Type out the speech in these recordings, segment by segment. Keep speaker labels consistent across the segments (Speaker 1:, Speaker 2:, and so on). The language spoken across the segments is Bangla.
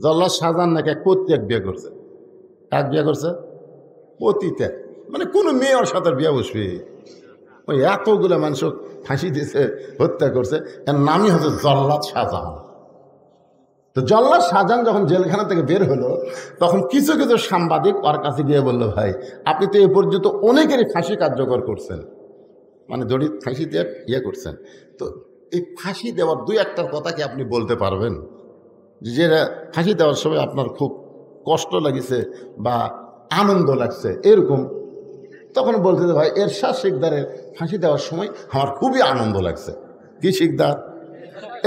Speaker 1: জল্লাদ শাহজাহান নাকি এক পৈতৃক বিয়ে করছে। কাক বিয়ে করছে? পতিতে, মানে কোনো মেয়ে ওর সাথে বিয়ে বসবে? ওই এতগুলো মানুষ ফাঁসি দিয়েছে, হত্যা করছে, এর নামই হচ্ছে জল্লাদ শাহজাহান। তো জল্লাদ শাহজাহান যখন জেলখানা থেকে বের হলো, তখন কিছু কিছু সাংবাদিক ওর কাছে গিয়ে বলল, ভাই আপনি তো এ পর্যন্ত অনেকেরই ফাঁসি কার্যকর করছেন, মানে দড়ি ফাঁসি দিয়ে ইয়ে করছেন, তো এই ফাঁসি দেওয়ার দুই একটার কথা কি আপনি বলতে পারবেন? যে ফাঁসি দেওয়ার সময় আপনার খুব কষ্ট লাগিছে বা আনন্দ লাগছে এরকম। তখন বলতে যে ভাই এরশাদ শিকদারের ফাঁসি দেওয়ার সময় আমার খুবই আনন্দ লাগছে। কি শিকদার?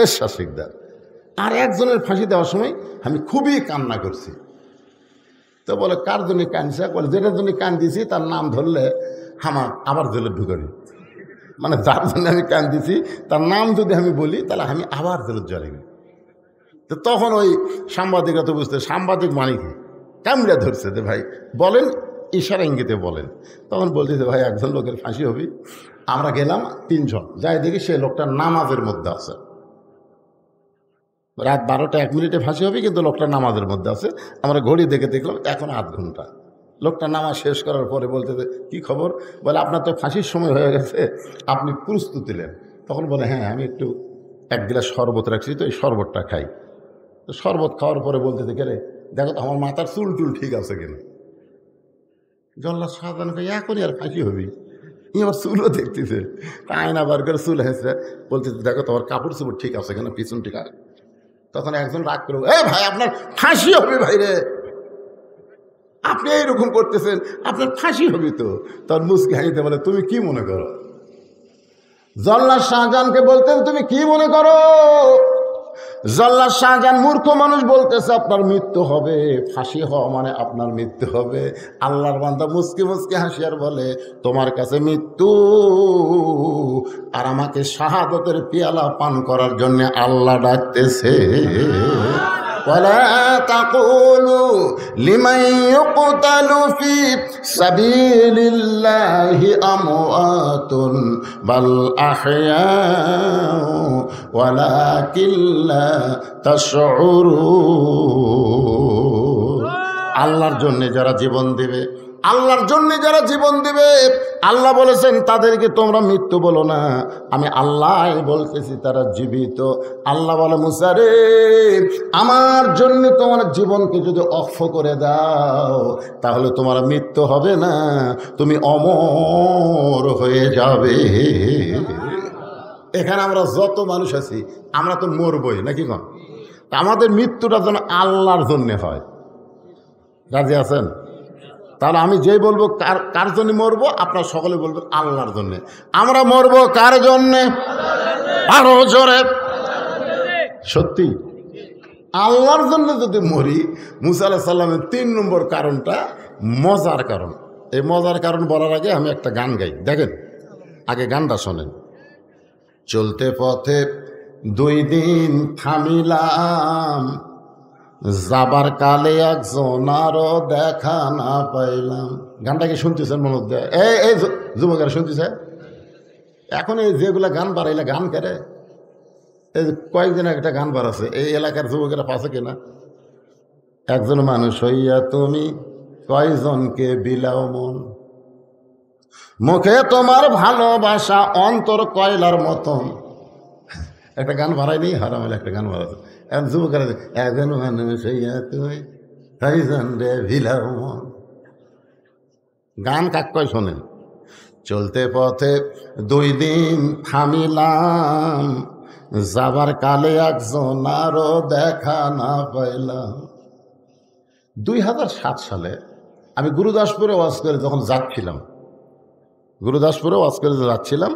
Speaker 1: এরশাদ শিকদার। আর একজনের ফাঁসি দেওয়ার সময় আমি খুবই কান্না করছি। তো বলে কার জন্য কাঁদছে? বলে যেটার জন্য কান্দিছি তার নাম ধরলে আমার আবার জেলে ঢুকারি, মানে যার জন্য আমি কান্দিছি তার নাম যদি আমি বলি তাহলে আমি আবার জেলে জ্বলি। তো তখন ওই সাংবাদিকরা তো বুঝতে, সাংবাদিক মানে কি, কামড়া ধরছে যে ভাই বলেন, ইশারা ইঙ্গিতে বলেন। তখন বলতেছে ভাই একজন লোকের ফাঁসি হবে। আমরা গেলাম 3 জন, যাই দেখি সে লোকটা নামাজের মধ্যে আছে। রাত 12টা 1 মিনিটে ফাঁসি হবে, কিন্তু লোকটা নামাজের মধ্যে আছে। আমরা ঘড়ি দেখে দেখলাম এখন 8 ঘন্টা। লোকটা নামাজ শেষ করার পরে বলতেছে কি খবর? বলে আপনার তো ফাঁসির সময় হয়ে গেছে, আপনি প্রস্তুতি নেন। তখন বলে হ্যাঁ আমি একটু 1 গ্লাস শরবত রাখছি, তো এই শরবতটা খাই। তো শরবত খাওয়ার পরে বলতেছে কে রে, দেখো তো আমার মাথার চুল টুল ঠিক আছে কিনা। জল্লাদ শাহজাহান এখনই আর ফাঁসি হবি, আমার চুলও দেখতেছে, আয়না বার করে চুল হেসে বলতেছে দেখো তোমার কাপড় চুপড় ঠিক আছে কিনা, পিছন ঠিক আছে। তখন একজন রাগ করে এ ভাই আপনার ফাঁসি হবে ভাই রে, আপনি এইরকম করতেছেন, আপনার ফাঁসি হবে তো। তখন মুসকি হাসিতে বলে তুমি কি মনে করো? জল্লাদ শাহজাহানকে বলতে তুমি কি মনে করো? জল্লাদ শাহজাহান মূর্খ মানুষ বলতেছে আপনার মৃত্যু হবে, ফাঁসি হওয়া মানে আপনার মৃত্যু হবে। আল্লাহর বান্দা মুসকি মুসকি হাসিয়ার বলে তোমার কাছে মৃত্যু আর আমাকে শাহাদতের পিয়ালা পান করার জন্য আল্লাহ ডাকতেছে। ولا تقولوا لمن يقتل في سبيل الله أموات بل أحياء ولكن لا تشعرون। আল্লাহর জন্য যারা জীবন দিবে, আল্লাহর জন্য যারা জীবন দিবে, আল্লাহ বলেছেন তাদেরকে তোমরা মৃত্যু বলো না, আমি আল্লাহ বলতেছি তারা জীবিত। আল্লাহ বলে মুসা রে, আমার জন্য তোমার জীবনকে যদি অক্ষ করে দাও তাহলে তোমার মৃত্যু হবে না, তুমি অমর হয়ে যাবে। এখানে আমরা যত মানুষ আছি আমরা তো মরবই নাকি কন? আমাদের মৃত্যুটা যেন আল্লাহর জন্যে হয়। রাজি আছেন? তাহলে আমি যেই বলবো কার জন্য মরবো, আপনার সকলে বলবেন আল্লাহর জন্যে। আমরা মরবো কার জন্যে? আরো জোরে সত্যি আল্লাহর জন্য যদি মরি। মুসা আলাইহিস সালামের 3 নম্বর কারণটা মজার কারণ। এই মজার কারণ বলার আগে আমি একটা গান গাই, দেখেন আগে গানটা শোনেন। চলতে পথে 2 দিন থামিলাম, যাবার কালে একজন আরো দেখা না পাইলাম। গানটাকে শুনতেছেন মনে দেয়? এই যুবকেরা শুনতেছে? এখন এই যেগুলা গান বাড়াইলে গান করে, এই কয়েকদিন একটা গান বাড়াছে, এই এলাকার যুবকেরা পাশে কিনা? একজন মানুষ হইয়া তুমি কয়জনকে বিলাও মন, মুখে তোমার ভালোবাসা অন্তর কয়লার মতন। একটা গান বাড়াইনি, হারাম একটা গান বাড়াচ্ছে। এখন যুবকেরা একজন মানুষ হইয়া তুমি কয়জন রে বিলাও মন। গান কাক কয় শোনেন। চলতে পথে 2 দিন থামিলাম, যাবার কালে একজন আরো দেখা না পাইলাম। 2007 সালে আমি গুরুদাসপুরে ওয়াজ করে যখন যাচ্ছিলাম, গুরুদাসপুরে ওয়াজ করে যাচ্ছিলাম,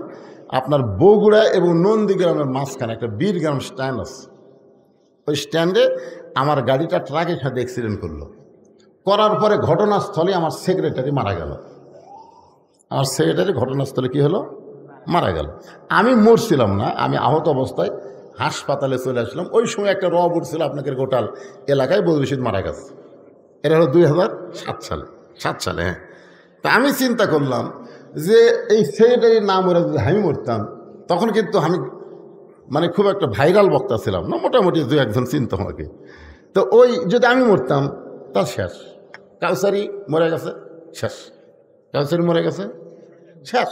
Speaker 1: আপনার বগুড়া এবং নন্দীগ্রামের মাঝখানে একটা বীরগ্রাম স্ট্যান্ড আছে। ওই স্ট্যান্ডে আমার গাড়িটা ট্রাকের সাথে অ্যাক্সিডেন্ট করলো। করার পরে ঘটনাস্থলে আমার সেক্রেটারি মারা গেল। আমার সেক্রেটারি ঘটনাস্থলে কি হলো? মারা গেল। আমি মরছিলাম না, আমি আহত অবস্থায় হাসপাতালে চলে আসলাম। ওই সময় একটা রব উঠছিল আপনাকে গোটাল এলাকায়, বদরশিদ মারা গেছে। এটা হলো 2007 সালে। হ্যাঁ, তা আমি চিন্তা করলাম যে এই সেক্রেটারির নাম ওরা যদি আমি মরতাম, তখন কিন্তু আমি মানে খুব একটা ভাইরাল বক্তা ছিলাম না, মোটামুটি 2-1 জন চিনত আমাকে। তো ওই যদি আমি মরতাম তার শেষ। কাউসারি মরে গেছে, শেষ। কাউসারি মরে গেছে, শেষ।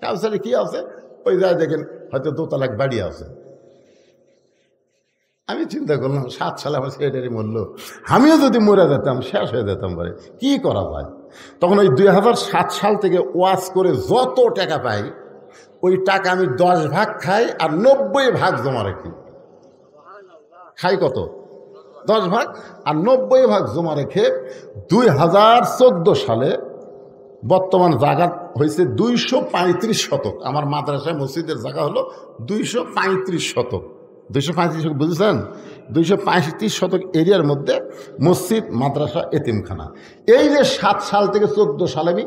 Speaker 1: কাউসারি কি আছে, ওই যায় দেখেন হয়তো দোতলা বাড়ি আছে। আমি চিন্তা করলাম 7 সালে আমার ছেলেটারই মরল, আমিও যদি মরে যেতাম শেষ হয়ে যেতাম পারে, কি করা যায়? তখন ওই 2007 সাল থেকে ওয়াজ করে যত টাকা পাই ওই টাকা আমি 10 ভাগ খাই আর 90 ভাগ জমা রাখি। খাই কত? 10 ভাগ, আর 90 ভাগ জমা রেখে 2014 সালে বর্তমান জায়গা হয়েছে 235 শতক। আমার মাদ্রাসায় মসজিদের জায়গা হলো 235 শতক। 235 শতক বুঝেছেন? 235 শতক এরিয়ার মধ্যে মসজিদ, মাদ্রাসা, এতিমখানা। এই যে 7 সাল থেকে 14 সালে আমি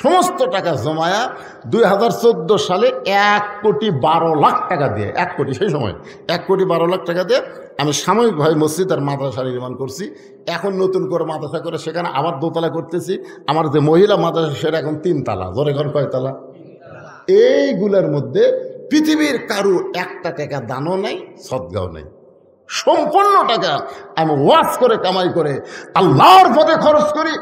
Speaker 1: সমস্ত টাকা জমায়া 2014 সালে 1,12,00,000 টাকা দিয়ে, 1 কোটি, সেই সময় 1,12,00,000 টাকা দিয়ে আমি সাময়িকভাবে মসজিদ আর মাদ্রাসা নির্মাণ করছি। এখন নতুন করে মাদ্রাসা করে সেখানে আবার দোতলা করতেছি। আমার যে মহিলা মাদ্রাসা সেটা এখন 3 তালা। জোরে ঘর কয়তলা? এইগুলোর মধ্যে পৃথিবীর কারু 1 টাকা দানও নাই, সদগাও নাই। সম্পূর্ণ টাকা আমি ওয়াজ করে কামাই করে আল্লাহর পথে খরচ করি।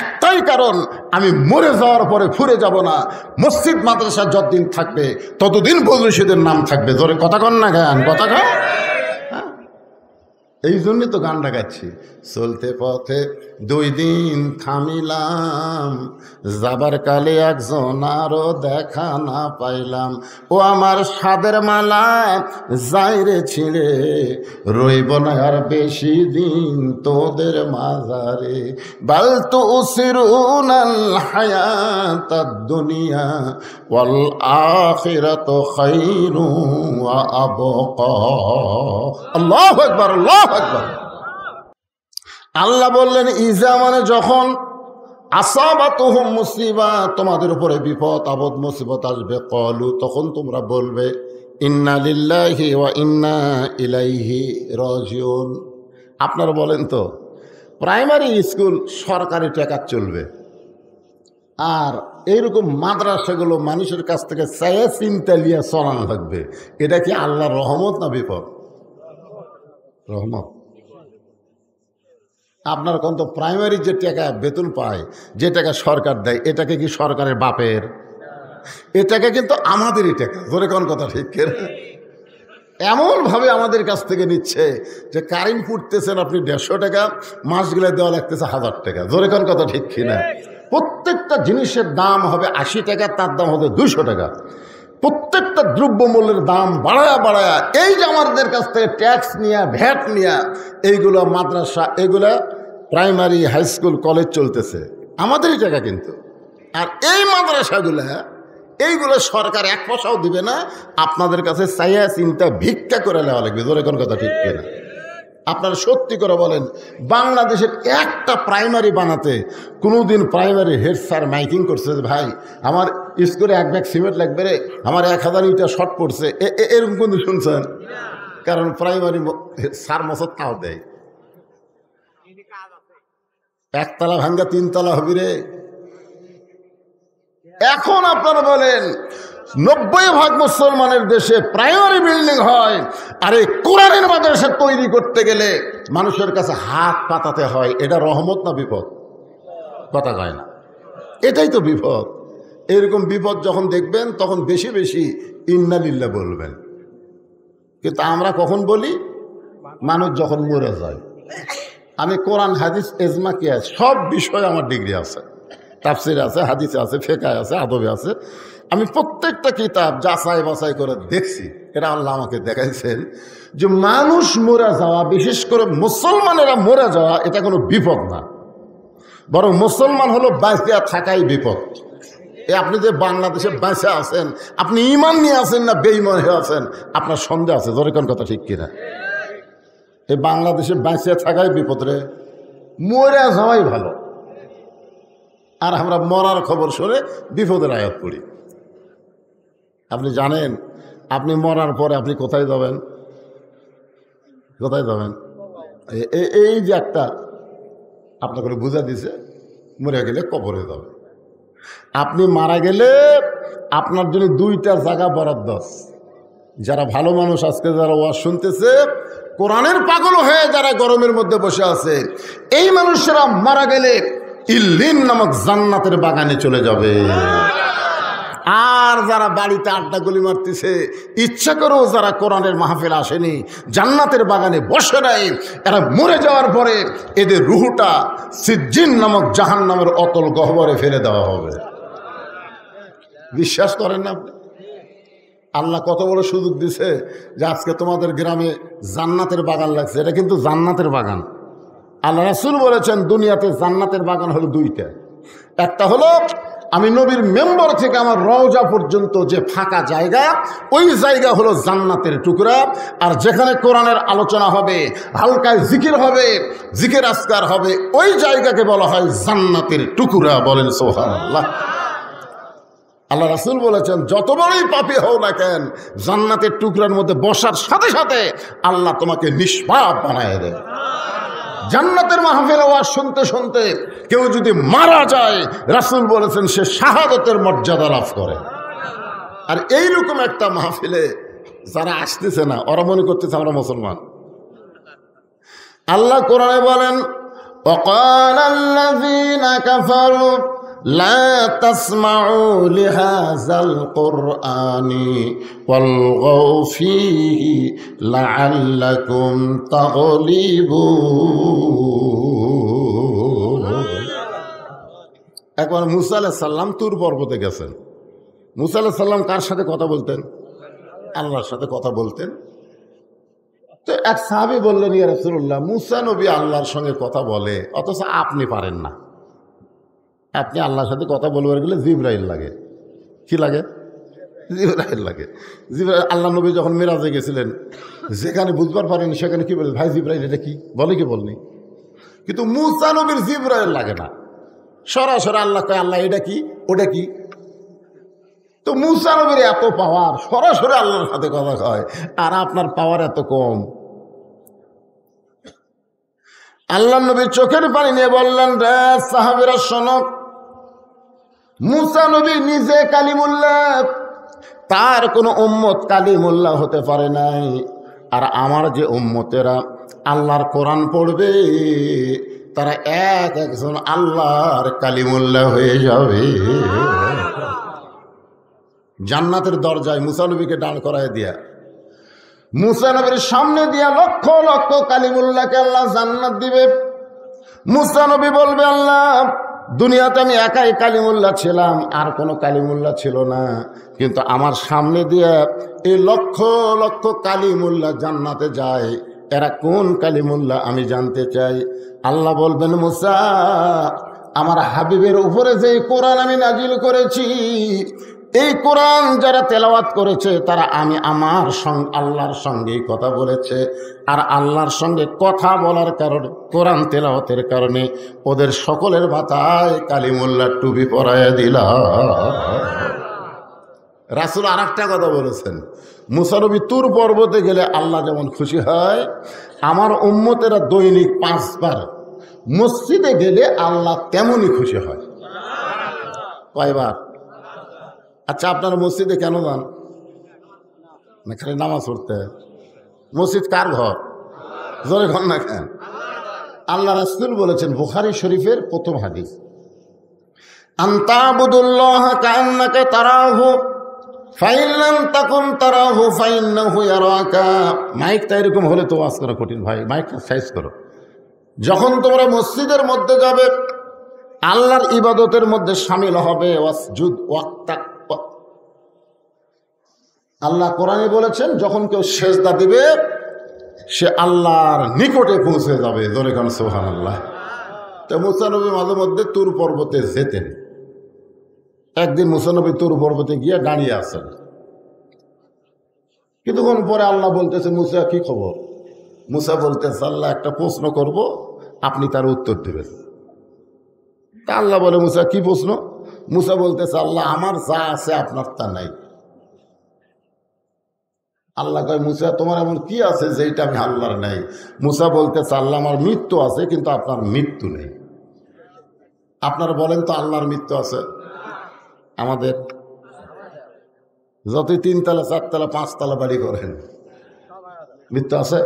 Speaker 1: একটাই কারণ, আমি মরে যাওয়ার পরে ফুরে যাব না। মসজিদ মাদ্রাসা যতদিন থাকবে ততদিন বদরশীদের নাম থাকবে। জোরে কথা কন না, গান কথা কন। এই জন্যই তো গানটা গাচ্ছি। চলতে পথে 2 দিন থামিলাম, যাবার কালে একজন আরো দেখা না পাইলাম। ও আমার সাদের মালা যাইরে ছিঁড়ে, রইব না আর বেশি দিন তোদের মাজারে। বাল তুসিরুনাল হায়াতাদ দুনিয়া ওয়াল আখিরাতু খায়রুন ওয়া আবকা। আল্লাহু আকবার, আল্লাহু আকবার। আল্লাহ বললেন, ইজা মানে যখন, আসাবাতুহুম মুসিবা, তোমাদের উপরে বিপদ আপদ মুসিবত আসবে, ক্বালু, তখন তোমরা বলবে, ইন্না লিল্লাহি ওয়া ইন্না ইলাইহি রাজিউন। আপনারা বলেন তো, প্রাইমারি স্কুল সরকারি টাকা চলবে, আর এইরকম মাদ্রাসাগুলো মানুষের কাছ থেকে চায়ে চিন্তা লিয়া চলানো লাগবে, এটা কি আল্লাহর রহমত না বিপদ? রহমত। আপনার কোন তো প্রাইমারি যে টাকা বেতন পায়, যে টাকা সরকার দেয়, এটাকে কি সরকারের বাপের? এটাকে কিন্তু আমাদেরই টাকা। জোরে কোন কথা ঠিক? এমনভাবে আমাদের কাছ থেকে নিচ্ছে যে কারেন্ট ফুটতেছেন আপনি 150 টাকা, মাস গেলে দেওয়া লাগতেছে 1000 টাকা। জোরে কোন কথা ঠিক কিনা? প্রত্যেকটা জিনিসের দাম হবে 80 টাকা, তার দাম হবে 200 টাকা। প্রত্যেকটা দ্রব্যমূল্যের দাম বাড়ায়া বাড়ায়া, এই যে আমাদের কাছ থেকে ট্যাক্স নিয়ে, ভ্যাট নিয়ে, এইগুলো মাদ্রাসা, এগুলা প্রাইমারি, হাই স্কুল, কলেজ চলতেছে আমাদেরই টাকা কিন্তু। আর এই মাদ্রাসাগুলা, এইগুলো সরকার 1 পয়সাও দিবে না, আপনাদের কাছে চাইয়া চিন্তা ভিক্ষা করে নেওয়া লাগবে। জোরে কোন কথা ঠিক কিনা? আপনারা সত্যি করে বলেন, বাংলাদেশের একটা প্রাইমারি বানাতে কোনোদিন প্রাইমারি হেড স্যার মাইকিং করছে যে ভাই আমার স্কুলে 1 ব্যাগ সিমেন্ট লাগবে রে, আমার 1000 ইটা শর্ট পড়ছে, এরকম কিন্তু শুনছেন? কারণ প্রাইমারি স্যার মশদ তাও দেয়, 1 তলা ভাঙ্গা 3 তলা হবি রে। এখন আপনারা বলেন, 90% মুসলমানের দেশে প্রাইমারি বিল্ডিং হয়, আর এই কোরআনের মাদ্রাসা তৈরি করতে গেলে মানুষের কাছে হাত পাতাতে হয়। এটা রহমত না বিপদ? কথা কয় না, এটাই তো বিপদ। এরকম বিপদ যখন দেখবেন তখন বেশি বেশি ইন্না লিল্লাহ বলবেন। কিন্তু আমরা কখন বলি? মানুষ যখন মরে যায়। আমি কোরআন, হাদিস, এজমা, কিয়াস সব বিষয়ে আমার ডিগ্রি আছে, তাফসির আছে, হাদিসে আছে, ফিকহে আছে, আদবে আছে। আমি প্রত্যেকটা কিতাব যাচাই বাছাই করে দেখছি। এটা আল্লাহ আমাকে দেখাইছেন যে মানুষ মরে যাওয়া, বিশেষ করে মুসলমানেরা মরে যাওয়া, এটা কোনো বিপদ না, বরং মুসলমান হলো বাঁচে থাকাই বিপদ। আপনি যে বাংলাদেশে বাঁচে আছেন, আপনি ইমান নিয়ে আছেন না বেঈমান হয়ে আছেন, আপনার সন্দেহ আছে। জোরে কোন কথা ঠিক কিনা? এই বাংলাদেশে বাঁচে থাকাই বিপদ রে, মরে যাওয়াই ভালো। আর আমরা মরার খবর শুনে বিপদের আয়াত পড়ি। আপনি জানেন আপনি মরার পরে আপনি কোথায় যাবেন? কোথায় যাবেন? এই যে একটা আপনাকে বুঝা দিছে, মরে গেলে কবরে যাবে। আপনি মারা গেলে আপনার জন্য 2টা জায়গা বরাদ্দ আছে। যারা ভালো মানুষ আজকে যারা ওয়াজ শুনতেছে, কোরআনের পাগল হয়ে যারা গরমের মধ্যে বসে আছে, এই মানুষেরা মারা গেলে ইল্লিন নামক জান্নাতের বাগানে চলে যাবে। আর যারা বাড়িতে আড্ডা গুলি মারতেছে, ইচ্ছা করেও যারা কোরআনের মাহফিল আসেনি, জান্নাতের বাগানে বসে নাই, এরা মরে যাওয়ার পরে এদের রুহটা সিজ্জিন নামক জাহান্নামের অতল গহ্বরে ফেলে দেওয়া হবে। বিশ্বাস করেন না? আল্লাহ কত বড় সুযোগ দিছে যে আজকে তোমাদের গ্রামে জান্নাতের বাগান লাগছে। এটা কিন্তু জান্নাতের বাগান। আল্লাহ রাসূল বলেছেন দুনিয়াতে জান্নাতের বাগান হলো দুইটা। একটা হলো আমি নবীর মেম্বার থেকে আমার রওজা পর্যন্ত যে ফাঁকা জায়গা, ওই জায়গা হলো জান্নাতের টুকরা। আর যেখানে কোরআনের আলোচনা হবে, হালকায় জিকির হবে, জিকির আজকার হবে, ওই জায়গাকে বলা হয় জান্নাতের টুকরা। বলেন সুবহানাল্লাহ। আল্লাহ রাসূল বলেছেন যত বড়ই পাপী হও না কেন, জান্নাতের টুকরার মধ্যে বসার সাথে সাথে আল্লাহ তোমাকে নিষ্পাপ বানায় দেয়। জান্নাতের মাহফিল আওয়াজ শুনতে শুনতে কেউ যদি মারা যায়, রাসূল বলেছেন সে শাহাদাতের মর্যাদা লাভ করে। আর এইরকম একটা মাহফিলে যারা আসতেছে না, ওরা মনে করতেছে আমরা মুসলমান। আল্লাহ কোরআনে বলেন وقال الذين كفروا لا تسمعوا لهذا القرآن والغوا فيه لعلكم تغلبون। একবার মুসা আলাইহিস সালাম তুর পর্বতে গেছেন। মুসা আলাইহিস সালাম কার সাথে কথা বলতেন? আল্লাহর সাথে কথা বলতেন। তো এক সাহাবী বললেন, ইয়া রাসূলুল্লাহ, মুসা নবী আল্লাহর সঙ্গে কথা বলে, অথচ আপনি পারেন না। আপনি আল্লাহর সাথে কথা বলবার গেলে জিবরাইল লাগে। কি লাগে? জিবরাইল লাগে। জিবরাইল, আল্লাহ নবী যখন মেরাজে গেছিলেন, যেখানে বুঝবার পারেন সেখানে কি বলেন, ভাই জিবরাইল এটা কি বলে, কি বলনি। কিন্তু মুসা নবীর জিবরাইল লাগে না, সরাসরি আল্লাহ কয় আল্লাহ এটা কি, ওটা কি। তো মুসা নবীর এত পাওয়ার, সরাসরি আল্লাহর সাথে কথা কয়, আর আপনার পাওয়ার এত কম। আল্লাহ নবীর চোখের পানি নিয়ে বললেন, রে সাহাবীরা শোনো, মুসা নবী নিজে কালিমুল্লাহ, তার কোনো উম্মত কালিমুল্লাহ হতে পারে নাই। আর আমার যে উম্মতেরা আল্লাহর কোরআন পড়বে, তারা এক একজন আল্লাহর কালিমুল্লাহ হয়ে যাবে। জান্নাতের দরজায় মুসা নবীকে দাঁড় করায় দিয়া, মুসা নবীর সামনে দিয়া লক্ষ লক্ষ কালিমুল্লাহকে আল্লাহ জান্নাত দিবে। মুসা নবী বলবে, আল্লাহ দুনিয়াতে আমি একাই কালিমুল্লাহ ছিলাম, আর কোনো কালিমুল্লাহ ছিল না, কিন্তু আমার সামনে দিয়ে এই লক্ষ লক্ষ কালিমুল্লাহ জান্নাতে যায়, এরা কোন কালিমুল্লাহ আমি জানতে চাই। আল্লাহ বলবেন, মুসা আমার হাবিবের উপরে যে কোরআন আমি নাজিল করেছি, এই কোরআন যারা তেলাওয়াত করেছে তারা আমি আমার সঙ্গে আল্লাহর সঙ্গেই কথা বলেছে। আর আল্লাহর সঙ্গে কথা বলার কারণে, কোরআন তেলাওয়াতের কারণে ওদের সকলের মাথায় কালিমুল্লাহ টুপি পরাইয়া দিলাম। রাসূল আর একটা কথা বলেছেন, মুসা নবী তুর পর্বতে গেলে আল্লাহ যেমন খুশি হয়, আমার উম্মতেরা দৈনিক 5 বার মসজিদে গেলে আল্লাহ তেমনই খুশি হয়। কয়বার? আচ্ছা, আপনারা মসজিদে কেন যান? না খালি নামাজ পড়তে? মসজিদ কার ঘর? জোরে ঘর না কেন? আল্লাহ রাসূল বলেছেন, বুখারী শরীফের প্রথম হাদিস, আনতাবুদুল্লাহ কাআন্নাকা তারাহু ফাইন লাম তাকুন তারাহু ফাইন্নাহু ইয়ারাকা। মাইকটা এরকম হলে তো ওয়াজ করা কঠিন ভাই, মাইকটা সাইজ করো। যখন তোমরা মসজিদের মধ্যে যাবে, আল্লাহর ইবাদতের মধ্যে শামিল হবে, ওয়াসজুদ ওয়াক্তাক। আল্লাহ কোরআনে বলেছেন, যখন কেউ সেজদা দিবে সে আল্লাহর নিকটে পৌঁছে যাবে। জোরে কান সুবহানাল্লাহ। তো মুসা নবী মাঝে মধ্যে তুর পর্বতে যেতেন। একদিন মুসা নবী তুর পর্বতে গিয়ে দাঁড়িয়ে আছেন। কিছুক্ষণ পরে আল্লাহ বলতেছে, মুসা কি খবর? মুসা বলতেছে, আল্লাহ একটা প্রশ্ন করব, আপনি তার উত্তর দেবেন। তা আল্লাহ বলে, মুসা কি প্রশ্ন? মুসা বলতেছে, আল্লাহ আমার যা আছে আপনার তা নাই। আল্লাহ কয়, মুসা তোমার এমন কি আছে যেটা আমি আল্লাহর নাই? মুসা বলতেছে, আল্লাহ আমার মৃত্যু আছে, কিন্তু আপনার মৃত্যু নেই। আপনারা বলেন তো আল্লাহর মৃত্যু আছে? আমাদের যতই 3 তলা 4 তলা 5 তলা বাড়ি করেন, মৃত্যু আছে?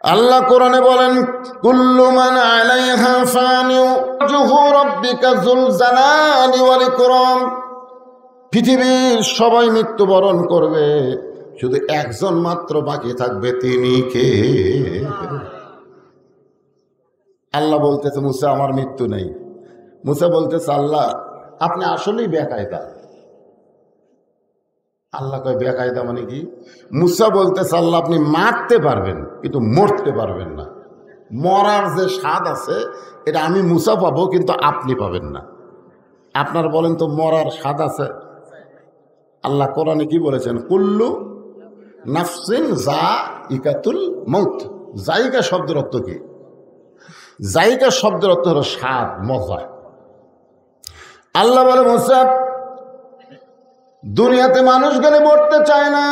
Speaker 1: আল্লাহ কোরআনে বলেন, কুল্লু মান আলাইহা ফানিউ ওয়াজহু রাব্বিকা যুল জালালি ওয়াল ইকরাম। পৃথিবীর সবাই মৃত্যুবরণ করবে, শুধু একজন মাত্র বাকি থাকবে, তিনি কে? আল্লাহ বলতেছে, মুসা আমার মৃত্যু নেই। মুসা বলতেছে, আল্লাহ আপনি আসলেই বেকায়দা। আল্লাহ কয় বেকায়দা মানে কি? মুসা বলতেছে, আল্লাহ আপনি মারতে পারবেন কিন্তু মরতে পারবেন না। মরার যে স্বাদ আছে এটা আমি মুসা পাবো, কিন্তু আপনি পাবেন না। আপনার বলেন তো মরার স্বাদ আছে? আল্লাহ কোরআনে কি বলেছেন? কুল্লু নাফসিন যায়িকাতুল মউত। জায়গা শব্দের অর্থ কি? জায়গা শব্দের অর্থ হলো স্বাদ, মজা। আল্লাহ বলে, মুসা দুনিয়াতে মানুষ গেলে মরতে চায় না,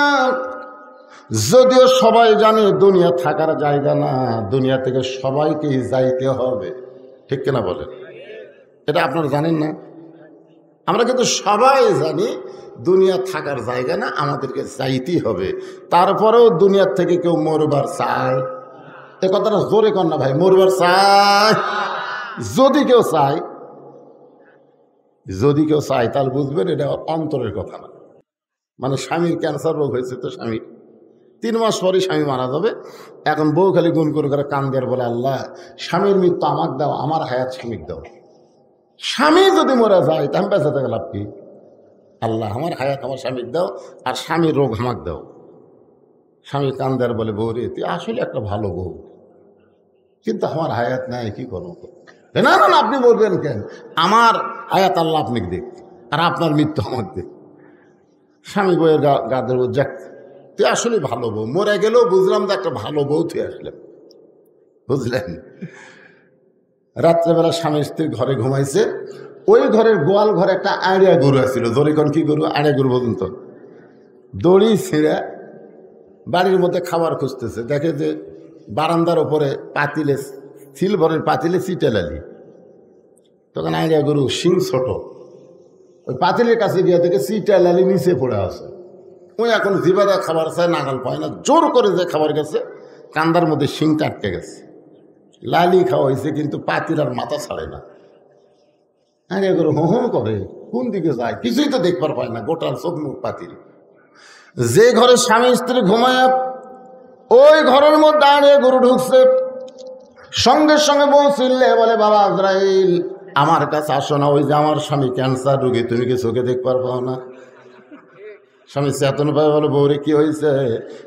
Speaker 1: যদিও সবাই জানে দুনিয়া থাকার জায়গা না, দুনিয়া থেকে সবাইকেই যাইতে হবে। ঠিক কিনা বলেন? এটা আপনারা জানেন না? আমরা কিন্তু সবাই জানি দুনিয়া থাকার জায়গা না, আমাদেরকে যাইতেই হবে। তারপরেও দুনিয়ার থেকে কেউ মরবার চায়? এ কথাটা জোরে কর না ভাই, মরবার চায়? যদি কেউ চায়, যদি কেউ চায় তাহলে বুঝবেন এটা অন্তরের কথা না। মানে স্বামীর ক্যান্সার রোগ হয়েছে, তো স্বামী 3 মাস পরই স্বামী মারা যাবে। এখন বউ খালি গুন করে কান্দে আর বলে, আল্লাহ স্বামীর মৃত্যু আমাকে দাও, আমার হায়াত স্বামীকে দাও। স্বামী যদি মরে যায় তাহলে বেঁচে থাকে লাভ কি? আল্লাহ আমার হায়াত আমার স্বামীকে দাও, আর স্বামীর রোগ আমাকে দাও। স্বামী কান্দে আর বলে, বউ রে তুই আসলে একটা ভালো বউ, কিন্তু আমার হায়াত নাই, কি করবো? না না না, আপনি বলবেন কেন? আমার হায়াত আল্লাহ আপনাকে দেখ, আর আপনার মৃত্যু আমাকে দেখ। স্বামী বউয়ের গাদের যাক, তুই আসলে ভালো বউ, মরে গেলেও বুঝলাম যে একটা ভালো বউ তুই আসলেন, বুঝলেন? রাত্রেবেলা স্বামী স্ত্রী ঘরে ঘুমাইছে, ওই ঘরের গোয়াল ঘরে একটা আড়িয়া গরু আসছিল। দড়িকন কি গরু? আড়িয়া গরু বলুন তো। দড়ি ছিঁড়ে বাড়ির মধ্যে খাবার খুঁজতেছে, দেখে যে বারান্দার ওপরে পাতিলে, সিলভারের পাতিলে চিটেলালি। তখন আইডিয়া গরু শিং ছোট, ওই পাতিলের কাছে গিয়ে দেখে চিটেলালি নিচে পড়ে আছে। ওই এখন জিবাদা খাবার চায়, নাগাল পায় না, জোর করে যে খাবার গেছে, কান্দার মধ্যে শিংটা আটকে গেছে। লালি খাওয়া হয়েছে কিন্তু পাতিল আর মাথা ছাড়ে না। আইডিয়া গরু হো করে, কোন দিকে যায় কিছুই তো দেখবার পায় না, গোটাল চোখ মুখ পাতিল। যে ঘরে স্বামী স্ত্রী ঘুমায় ওই ঘরের মধ্যে আড়িয়ে গরু ঢুকছে। সঙ্গে সঙ্গে বউ চিল্লে বলে, বাবা আজরাইল আমার কাছে আসো না, ওই যে আমার স্বামী ক্যান্সার রোগী, তুমি কি চোখে দেখবার পাও না? স্বামী চেতন ভাই বলে, বউরে কি হয়েছে?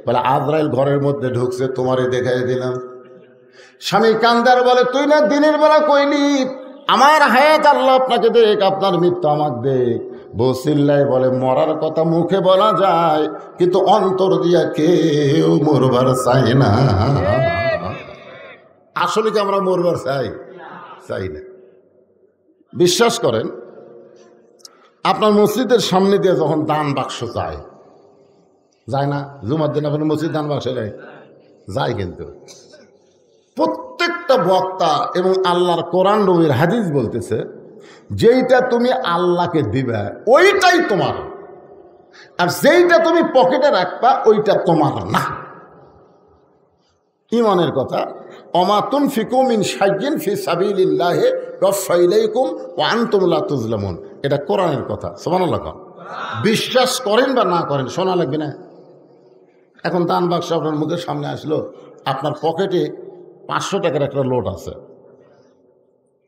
Speaker 1: বলে, আজরাইল ঘরের মধ্যে ঢুকছে, তোমারে দেখাই দিলাম। স্বামী কান্দার বলে, তুই না দিনের বেলা কইলি আমার হায়াত আল্লাহ আপনাকে দেখ, আপনার মৃত্যু আমাকে দেখ। বউ চিল্লাই বলে, মরার কথা মুখে বলা যায়, কিন্তু অন্তর দিয়া কেউ মরবার চায় না। আসলে কি আমরা মরবার চাই? চাই না। বিশ্বাস করেন, আপনার মসজিদের সামনে দিয়ে যখন দান বাক্স যায় না? জুমার দিন আপনার মসজিদ দান বাক্স যায়, কিন্তু প্রত্যেকটা বক্তা এবং আল্লাহর কোরআন নবীর হাদিস বলতেছে, যেইটা তুমি আল্লাহকে দিবে ওইটাই তোমার, আর যেইটা তুমি পকেটে রাখবা ওইটা তোমার না। ইমানের কথা, ওমা তুনফিকু মিন শাইইন ফি সাবিলিল্লাহি ইউওয়াফা ইলাইকুম ওয়া আনতুম লা তুজলামুন। এটা কোরআনের কথা। সুবহানাল্লাহ। বিশ্বাস করেন বা না করেন, শোনা লাগবে না। এখন দান বাক্স আপনার মুখের সামনে আসলো, আপনার পকেটে 500 টাকার একটা লোট আছে,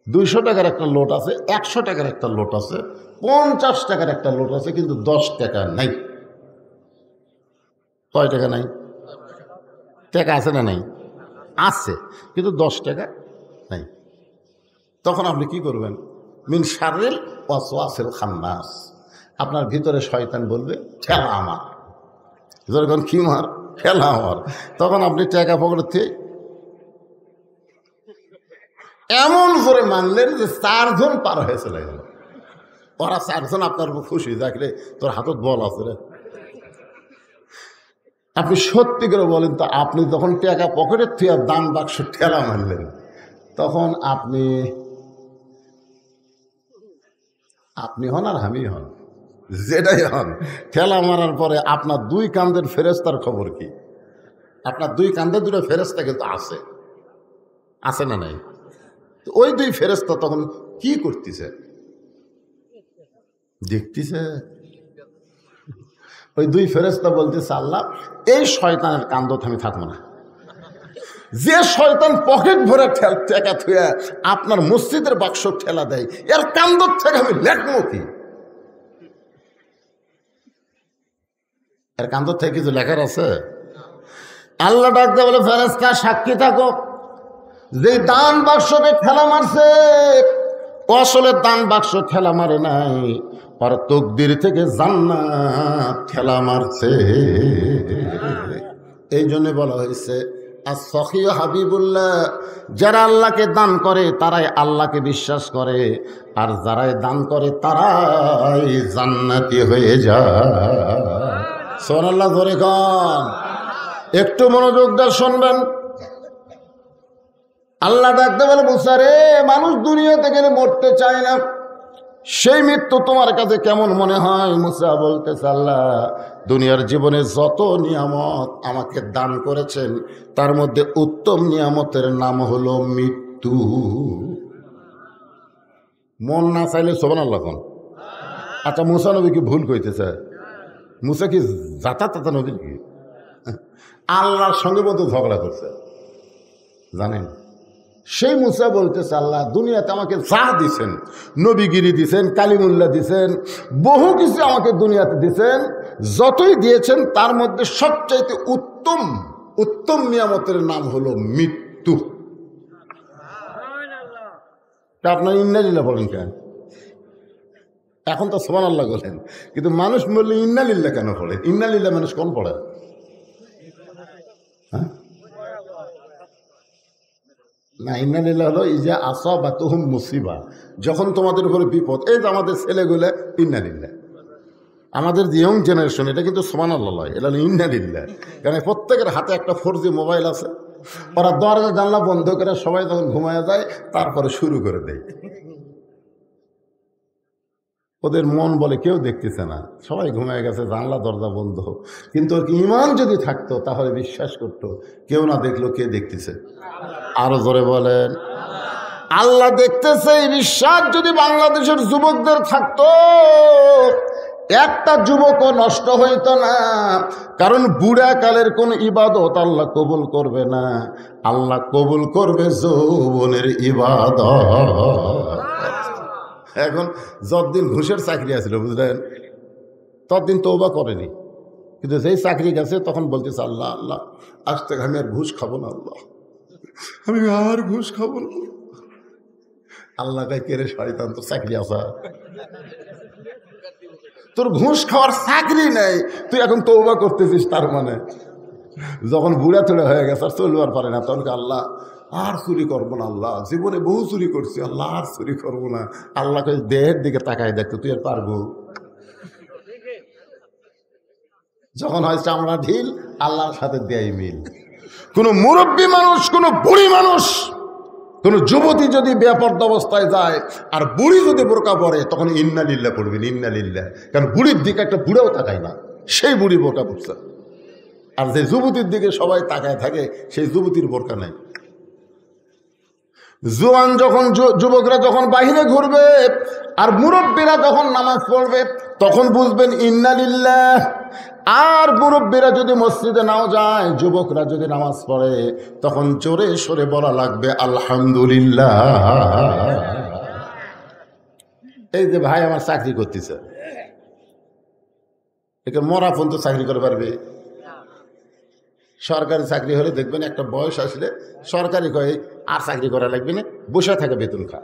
Speaker 1: 200 টাকার একটা লোট আছে, 100 টাকার একটা লোট আছে, 50 টাকার একটা লোট আছে, কিন্তু 10 টাকা নাই। কয় টাকা নাই? টাকা আছে না নাই? আছে, কিন্তু 10 টাকা নাই। তখন আপনি কি করবেন? মিন শাররিল ওয়াসওয়াসিল খান্নাস, আপনার ভিতরে শয়তান বলবে, ঠেলা আমার। যখন কি মার, ঠেলা আমার। তখন আপনি টাকা পকেটে এমন জোরে মানলেন যে 4 জন পার হয়ে চলে গেল। ওরা 4 জন আপনার খুশি, দেখলে তোর হাতত বল আছে রে। আপনি সত্যি করে বলেন তো, আপনি যখন টাকা পকেটের থেকে দান বাক্স ঠেলা মারলেন, তখন আপনি হন আর আমি হন, যেটাই হন, ঠেলা মারার পরে আপনার 2 কান্দের ফেরেশতার খবর কি? আপনার দুই কান্ধে দুটো ফেরেশতা কিন্তু আছে, আছে না নাই? ওই দুই ফেরেশতা তখন কি করতেছে? দেখতেছে। ওই দুই ফেরেশতা বলতেছে, আল্লাহ এই শয়তানের কান্দত আমি থাকবো না। যে শয়তান পকেট ভরে টেকা থুয়া আপনার মসজিদের বাক্স ঠেলা দেয়, এর কান্দত থেকে আমি লেখবো কি? এর কান্দত থেকে কিছু লেখার আছে? আল্লাহ ডাকতে বলে, ফেরেশতা সাক্ষী থাকো, যে দান বাক্সকে ঠেলা মারছে আসলে দান বাক্স ঠেলা মারে নাই, আর তকদির থেকে জান্নাত ঠেলা মারছে। এই জন্য বলা হয়েছে as-sakhi হাবিবুল্লাহ, যারা আল্লাহকে দান করে তারাই আল্লাহকে বিশ্বাস করে, আর যারাই দান করে তারাই জান্নাতি হয়ে যায়। সুবহানাল্লাহ, ধরে গান একটু মনোযোগ দিয়ে শুনবেন। আল্লাহ ডাকতে বলে, মুসা রে, মানুষ দুনিয়াতে গেলে মরতে চায় না, সেই মৃত্যু তোমার কাছে কেমন মনে হয়? মুসা বলতেছে, আল্লাহ দুনিয়ার জীবনে যত নিয়ামত আমাকে দান করেছেন তার মধ্যে উত্তম নিয়ামতের নাম হলো মৃত্যু। মন না চাইলে সুবহানাল্লাহ কোন। আচ্ছা, মুসা নবী কি ভুল কইতেছে? মুসা কি জাতা তাতা নবী কি? আল্লাহর সঙ্গে মতো ঝগড়া করছে জানেন? সেই মুসা বলতেছে, আল্লাহ দুনিয়াতে আমাকে যা দিছেন, নবীগিরি দিছেন, কালিমুল্লাহ দিছেন, বহু কিছু আমাকে দুনিয়াতে দিছেন, যতই দিয়েছেন তার মধ্যে সবচাইতে উত্তম উত্তম নিয়ামতের নাম হলো মৃত্যু। আপনার ইন্নালিল্লাহ বলেন কেন? এখন তো সুবহানাল্লাহ বলেন, কিন্তু মানুষ বললে ইন্নালিল্লাহ কেন পড়ে? ইন্নালিল্লাহ মানুষ কোন পড়ে? হ্যাঁ না, ইন্নালিল্লাহ হলো এই যে আসাবাতুহুম মুসিবা, যখন তোমাদের উপরে বিপদ। এই যে আমাদের ছেলেগুলো ইন্নালিল্লাহ, আমাদের যে ইয়ং জেনারেশন, এটা কিন্তু সুবহানাল্লাহ, এটা হলো ইন্নালিল্লাহ। কারণ প্রত্যেকের হাতে একটা 4G মোবাইল আছে, ওরা দরজা জানলা বন্ধ করে সবাই যখন ঘুমায় যায় তারপরে শুরু করে দেয়। ওদের মন বলে কেউ দেখতেছে না, সবাই ঘুমায় গেছে, জানলা দরজা বন্ধ। কিন্তু ওর কি ইমান যদি থাকতো তাহলে বিশ্বাস করতো কেউ না দেখলো কে দেখতেছে। আরো জোরে বলেন, আল্লাহ দেখতেছে। এই বিশ্বাস যদি বাংলাদেশের যুবকদের থাকতো, একটা যুবকও নষ্ট হইতো না। কারণ বুড়া কালের কোন ইবাদত আল্লাহ কবুল করবে না, আল্লাহ কবুল করবে যৌবনের ইবাদত। এখন যতদিন ঘুষের চাকরি আছিল বুঝলেন, ততদিন তওবা করেনি, কিন্তু যেই চাকরি গেছে তখন বলতেছে, আল্লাহ আল্লাহ আজ থেকে আমি আর ঘুষ খাবো না, আল্লাহ আমি আর ঘুষ খাবো না। আল্লাহ কাই কেড়ে শয়তান, তোর চাকরি আসা, তোর ঘুষ খাওয়ার চাকরি নেই, তুই এখন তওবা করতেছিস। তার মানে যখন বুড়া তুড়ে হয়ে গেছে আর চলবার পারে না, তখন আল্লাহ আর চুরি করবো না, আল্লাহ জীবনে বহু চুরি করছি, আল্লাহ আর চুরি করবো না। আল্লাহকে দেহের দিকে তাকায় দেখতো, তুই আর পারবো? যখন হয় চামড়া ঢিল, আল্লাহর সাথে দেয় মিল। কোনো মুরব্বী মানুষ, কোনো বুড়ি মানুষ, কোনো যুবতী যদি বেপর্দা অবস্থায় যায় আর বুড়ি যদি বোরকা পরে, তখন ইন্নালিল্লাহ পড়বেন, ইন্নালিল্লাহ। কারণ বুড়ির দিকে একটা বুড়াও তাকায় না, সেই বুড়ি বোরকা পড়ছে। আর যে যুবতীর দিকে সবাই তাকায় থাকে, সেই যুবতীর বোরকা নাই। জোয়ান যখন যুবকরা যখন বাহিরে ঘুরবে আর মুরব্বীরা যখন নামাজ পড়বে, তখন বুঝবেন ইন্নালিল্লাহ। আর মুরব্বীরা যদি মসজিদে নাও যায়, যুবকরা যদি নামাজ পড়ে, তখন জোরে সরে বলা লাগবে আলহামদুলিল্লাহ। এই যে ভাই আমার চাকরি করতেছে, একে মরা ফোন তো চাকরি করে পারবে? সরকারি চাকরি হলে দেখবেন একটা বয়স আসলে সরকারি কয়ে আর চাকরি করা লাগবে না, বসে থাকে বেতন খা,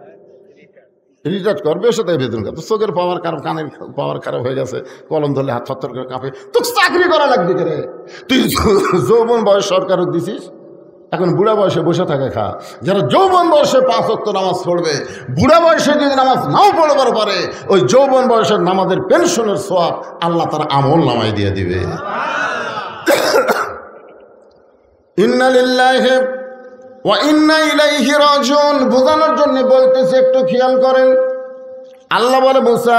Speaker 1: রিটায়ার কর, বসে থাকে বেতন খা। তো চোখের পাওয়ার খারাপ, কানের পাওয়ার খারাপ হয়ে গেছে, কলম ধরলে হাত থরথর করে কাঁপে, তো চাকরি করা লাগবে কে রে? তুই যৌবন বয়স সরকারও দিছিস, এখন বুড়া বয়সে বসে থাকে খা। যারা যৌবন বয়সে 5 ওয়াক্ত নামাজ পড়বে, বুড়া বয়সে যদি নামাজ নাও পড়বার পারে, ওই যৌবন বয়সের নামাজের পেনশনের সওয়াব আল্লাহ তার আমল নামায় দিয়ে দিবে। ইন্না লিল্লাহি ওয়া ইন্না ইলাইহি রাজিউন বোঝানোর জন্য বলতেছে, একটু খেয়াল করেন। আল্লাহ বলে, মুসা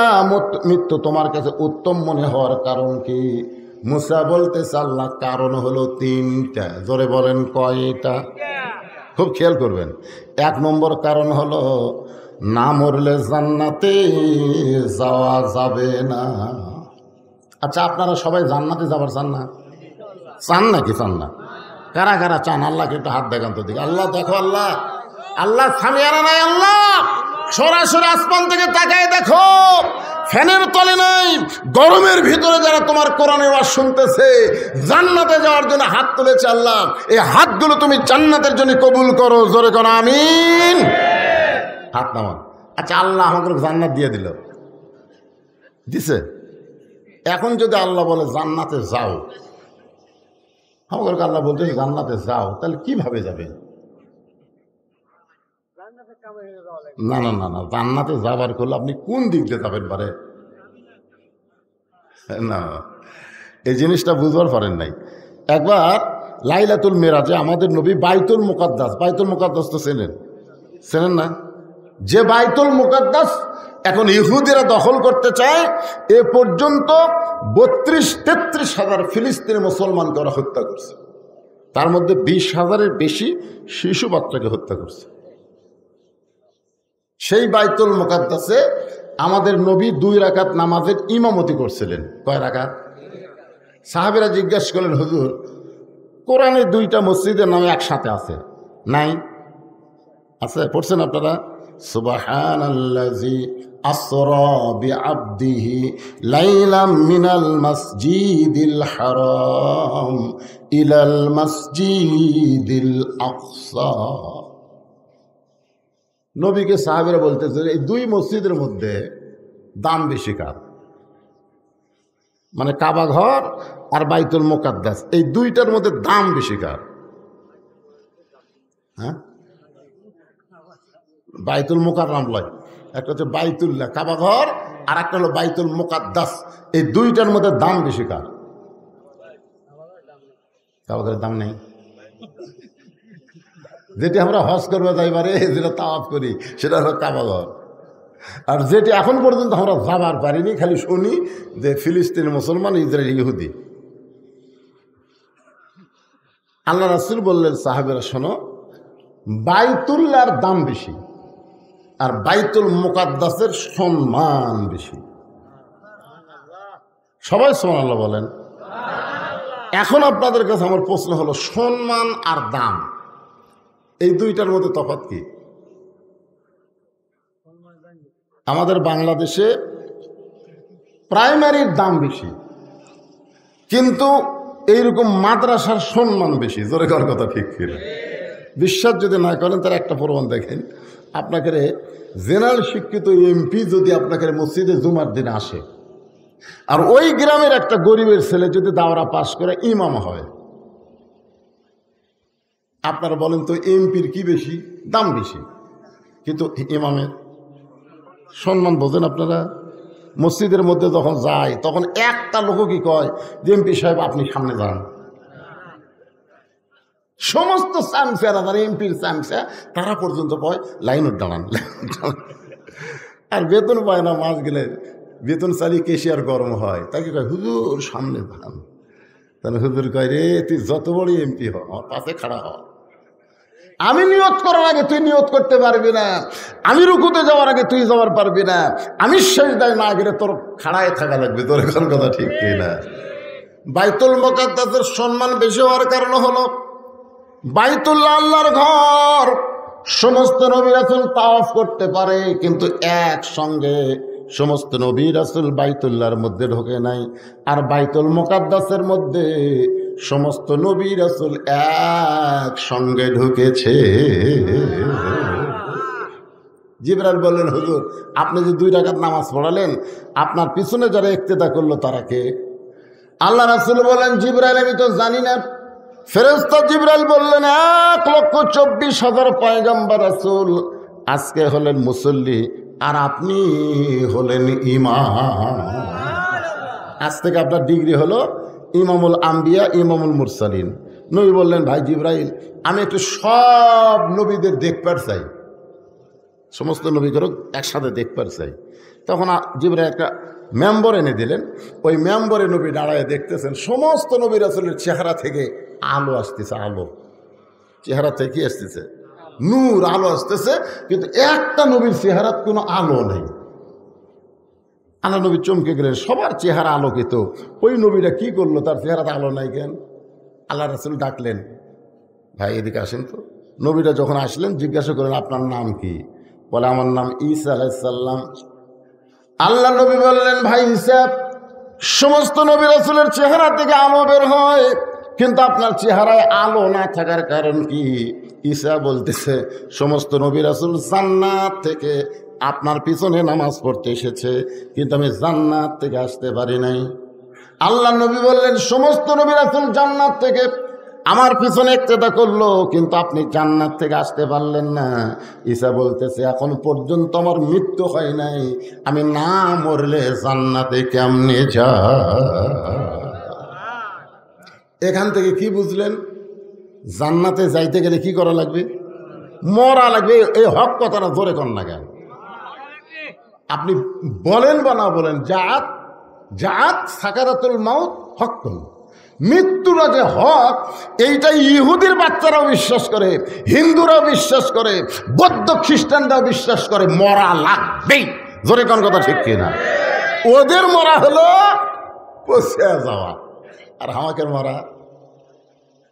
Speaker 1: মৃত্যু তোমার কাছে উত্তম মনে হওয়ার কারণ কি? মুসা বলতেছে আল্লাহ কারণ হলো তিনটা। জোরে বলেন কয়টা? খুব খেয়াল করবেন। 1 নম্বর কারণ হলো না মরলে জান্নাতে যাওয়া যাবে না। আচ্ছা, আপনারা সবাই জান্নাতে যাবার চান না? চান নাকি চান না? কারা কারা চান? আল্লাহকে একটু হাত দেখান তো দিকে। আল্লাহ দেখো, আল্লাহ, আল্লাহ সামিয়ানা নাই, আল্লাহ সরাসরি আসমান থেকে তাকায় দেখো, ফ্যানের তলে নাই, গরমের ভিতরে যারা তোমার কোরআনের ওয়াজ শুনতেছে জান্নাতে যাওয়ার জন্য হাত তুলেছে, আল্লাহ এই হাতগুলো তুমি জান্নাতের জন্য কবুল করো। জোরে করো আমিন। হাত নামান। আচ্ছা, আল্লাহ আমাকে জান্নাত দিয়ে দিল, দিছে। এখন যদি আল্লাহ বলে জান্নাতে যাও, আমাকে আল্লাহ বলতে জান্নাতে যাও, তাহলে কিভাবে যাবে? না না না না, জান্নাতে যাবার করলে আপনি কোন দিক দিয়ে যাবেন পারে না, এই জিনিসটা বুঝবার পারেন নাই। একবার লাইলাতুল মেরাজে আমাদের নবী বাইতুল মুকাদ্দাস, বাইতুল মুকাদ্দাস তো চেনেন না? যে বাইতুল মুকাদ্দাস এখন ইহুদিরা দখল করতে চায়, এ পর্যন্ত 32-33 হাজার ফিলিস্তিনি মুসলমানকে ওরা হত্যা করছে, তার মধ্যে 20 হাজারের বেশি শিশু বাচ্চাকে হত্যা করছে। সেই বাইতুল মুকাদ্দাসে আমাদের নবী 2 রাকাত নামাজের ইমামতি করছিলেন। কয় রাকাত? সাহাবীরা জিজ্ঞাসা করলেন, হুজুর কোরআনে 2টা মসজিদের নামে একসাথে আছে? নাই। আছে, পড়ছেন আপনারা? সুবহানাল্লাযী আসরা বিআবদিহি লাইলাম মিনাল মাসজিদিল হারাম ইলাল মাসজিদিল আকসা। নবীকে সাহাবীরা বলতেছে এই 2 মসজিদের মধ্যে দাম বেশি কার? মানে কাবা ঘর আর বাইতুল মুকাদ্দাস, এই 2টার মধ্যে দাম বেশি কার? হ্যাঁ, বাইতুল মুকাররম লয়, একটা হচ্ছে বাইতুল্লাহ কাবা ঘর, আর একটা হলো বাইতুল মুকাদ্দাস। এই 2টার মধ্যে দাম বেশি কার? কাবা ঘরের দাম নেই। যেটি আমরা হজ করবো যাইবারে, যেটা তাওয়াফ করি, সেটা হলো কাবা ঘর। আর যেটি এখন পর্যন্ত আমরা যাবার পারিনি, খালি শুনি যে ফিলিস্তিনি মুসলমান, ইসরায়েল ইহুদি। আল্লাহ রাসূল বললেন, সাহাবেরা শোনো, বাইতুল্লাহর দাম বেশি আর বাইতুল মুকাদ্দাসের সম্মান বেশি। সবাই সুবহানাল্লাহ বলেন। এখন আপনাদের কাছে আমার প্রশ্ন হলো, সম্মান আর দাম এই 2টার মধ্যে তফাৎ কি? আমাদের বাংলাদেশে প্রাইমারির দাম বেশি, কিন্তু এইরকম মাদ্রাসার সম্মান বেশি। জোরে করার কথা ঠিক কিনা? বিশ্বাস যদি না করেন তার একটা প্রমাণ দেখেন। আপনাকে জেনারেল শিক্ষিত এমপি যদি আপনাকে মসজিদে জুমার দিনে আসে, আর ওই গ্রামের একটা গরিবের ছেলে যদি দাওরা পাস করে ইমাম হয়, আপনারা বলেন তো এমপির কি বেশি? দাম বেশি, কিন্তু ইমামের সম্মান বোঝেন আপনারা? মসজিদের মধ্যে যখন যায় তখন একটা লোকও কি কয় যে এমপি সাহেব আপনি সামনে যান? সমস্ত চামচারা যারা এমপির চামচা তারা পর্যন্ত কয় লাইনের দাঁড়ান। আর বেতন পায় না, মাস গেলে বেতন চালিয়ে কেশিয়ার গরম হয়, তাকে কয় হুজুর সামনে দাঁড়ান। তাহলে হুজুর কয় রে তুই যত বড় এমপি হ, আমার পাশে খাড়া হ। আমি নিয়ত করার আগে তুই নিয়ত করতে পারবি না, আমি রুকুতে যাওয়ার আগে তুই যাওয়ার পারবি না, আমি সেজদায় না গেলে তোর খাড়ায় থাকা লাগবে। তোর এখন কথা ঠিক কিনা? বাইতুল মুকাদ্দাসের সম্মান বেশি হওয়ার কারণ হলো বাইতুল্লাহ আল্লাহর ঘর, সমস্ত নবী রাসূল তাওয়াফ করতে পারে, কিন্তু একসঙ্গে সমস্ত নবী রাসূল বাইতুল্লাহর মধ্যে ঢোকে নাই। আর বাইতুল মুকাদ্দাসের মধ্যে সমস্ত নবী রাসূল একসঙ্গে ঢুকেছে। জিবরাইল বললেন, হুজুর আপনি যে 2 রাকাত নামাজ পড়ালেন, আপনার পিছনে যারা ইক্তেদা করলো তারা কে? আল্লাহ রাসূল বলেন, জিবরাইল আমি তো জানি না। ফেরেশতা জিবরাইল বললেন, 1,24,000 পয়গম্বর রাসূল আজকে হলেন মুসল্লি, আর আপনি হলেন ইমাম। আজ থেকে আপনার ডিগ্রি হলো ইমামুল আম্বিয়া, ইমামুল মুরসালিন। নবী বললেন, ভাই জিবরাইল আমি একটু সব নবীদের দেখবার চাই। সমস্ত নবীদেরও একসাথে দেখবার চাই। তখন জিবরাইল একটা মেম্বর এনে দিলেন। ওই মেম্বরে নবী দাঁড়ায় দেখতেছেন সমস্ত নবী রাসূলের চেহারা থেকে আলো আসতেছে, আলো চেহারা থেকে আসতেছে, নূর আলো আসতেছে, কিন্তু একটা নবীর চেহারার কোনো আলো নেই। আল্লাহ নবী চমকে গেলেন, সবার চেহারা আলোকিত, ওই নবীরা কি করলো, তার চেহারাতে আলো নাই কেন? আল্লাহ রাসূল ডাকলেন, ভাই এদিকে আসেন তো। নবীরা যখন আসলেন জিজ্ঞাসা করলেন, আপনার নাম কি? বলে, আমার নাম ঈসা আলাইহিস সালাম। আল্লাহ নবী বললেন, ভাই ঈসা, সমস্ত নবী রাসূলের চেহারা থেকে আলো বের হয়, কিন্তু আপনার চেহারায় আলো না থাকার কারণ কি? ঈসা বলতেছে, সমস্ত নবী রাসূল জান্নাত থেকে আপনার পিছনে নামাজ পড়তে এসেছে, কিন্তু আমি জান্নাত থেকে আসতে পারি নাই। আল্লাহ নবী বললেন, সমস্ত নবী রাসূল জান্নাত থেকে আমার পিছনে ইক্তেদা করলো, কিন্তু আপনি জান্নাত থেকে আসতে পারলেন না। ঈসা বলতেছে, এখন পর্যন্ত আমার মৃত্যু হয় নাই, আমি না মরলে জান্নাতে কেমনে যা। এখান থেকে কি বুঝলেন? জান্নাতে যাইতে গেলে কি করা লাগবে? মরা লাগবে। এই হক কথাটা জোরে কর না কেন? আপনি বলেন বা না বলেন, জাত জাত সাকারাতুল মাউত হক, মৃত্যুরা যে হক, এইটাই ইহুদির বাচ্চারাও বিশ্বাস করে, হিন্দুরাও বিশ্বাস করে, বৌদ্ধ খ্রিস্টানরাও বিশ্বাস করে, মরা লাগবেই। জোরে কোন কথা ঠিক কিনা? ওদের মরা হলো পচে যাওয়া, আর আমাকে মরা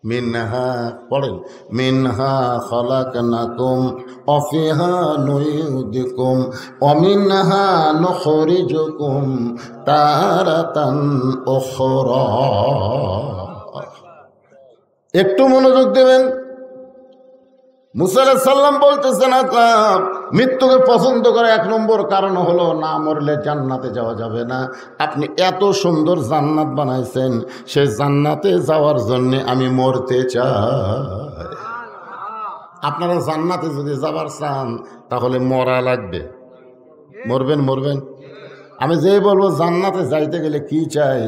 Speaker 1: মিনহা, পড়েন, মিনহা খালাকনাকুম ওয়া ফিহা নুইদুকুম ওয়া মিনহা নুখরিজুকুম তারাতান উখরা। একটু মনোযোগ দেবেন। মুসা আলাইহিস সালাম বলতেছেন, মৃত্যুকে পছন্দ করে এক নম্বর কারণ হলো না মরলে জান্নাতে যাওয়া যাবে না। আপনি এত সুন্দর জান্নাত বানাইছেন, সেই জান্নাতে যাওয়ার জন্য আমি মরতে চাই। আপনারা জান্নাতে যদি যাবার চান তাহলে মরা লাগবে। মরবেন মরবেন। আমি যে বলবো জান্নাতে যাইতে গেলে কি চাই,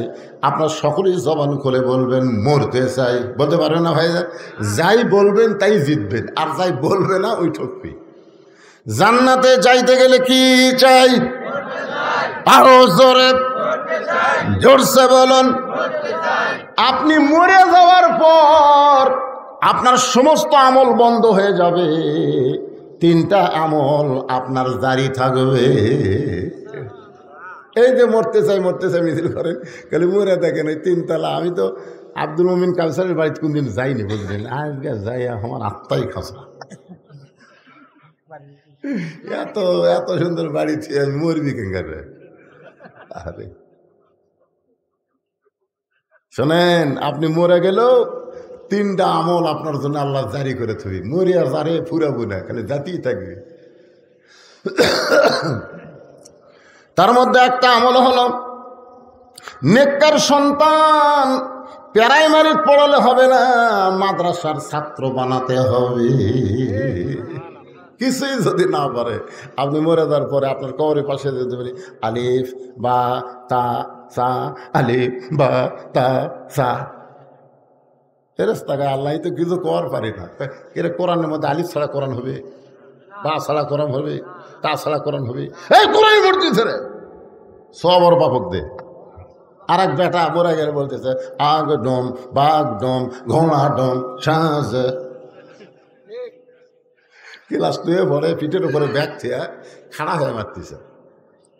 Speaker 1: আপনার সকলেই জবান খুলে বলবেন মরতে চাই। বলতে পারবেন না ভাই? যাই বলবেন তাই জিতবেন, আর যাই বলবে না ওই ঠকবি। জান্নাতে যাইতে গেলে কি চাই? আরো জোরে জোরসে বলুন। আপনি মরে যাওয়ার পর আপনার সমস্ত আমল বন্ধ হয়ে যাবে, তিনটা আমল আপনার জারি থাকবে। এই যে মরতে চাই মিছিল করেন, খালি মরে দেখেন ওই তিনতলা। আমি তো আব্দুল মুমিন কাউসারের বাড়িতে কোনদিন যাইনি, বুঝলেন? আজকে যাই আমার আত্মাই খাসা। এত এত সুন্দর বাড়ি ছিল, আমি মরবি কেঙ্গারে। আরে শোনেন, আপনি মরে গেলেও তিনটা আমল আপনার জন্য আল্লাহ জারি করে থবি। মরিয়া জারে ফুরাবো না, খালি জাতিই থাকবে। তার মধ্যে একটা আমল হলো নেককার সন্তান। প্রাইমারি পড়ালে হবে না, মাদ্রাসার ছাত্র বানাতে হবে। কিছুই যদি না পারে, আপনি মরে যাওয়ার পরে আপনার কবরের পাশে যেতে পারি আলিফ বা তা সা, আলিফ বা তা সা। ফেরেশতা আল্লাহ তো কিছু কর পারি না। এর কোরআনের মধ্যে আলিফ ছাড়া কোরআন হবে, বা ছাড়া কোরআন হবে, তা ছাড়া কোরআন হবে। এই কোরআনই পড়তেছে রে, সব ওর বাপক দে। আর এক বেটা মরে গেলে বলতেছে আগ ডোম বাঘ ডোম ঘোড়া ডোম সাজ। ক্লাস টুয়ে পড়ে, পিঠের উপরে ব্যাগ থিয়া খাড়া হয়ে মারতেছে।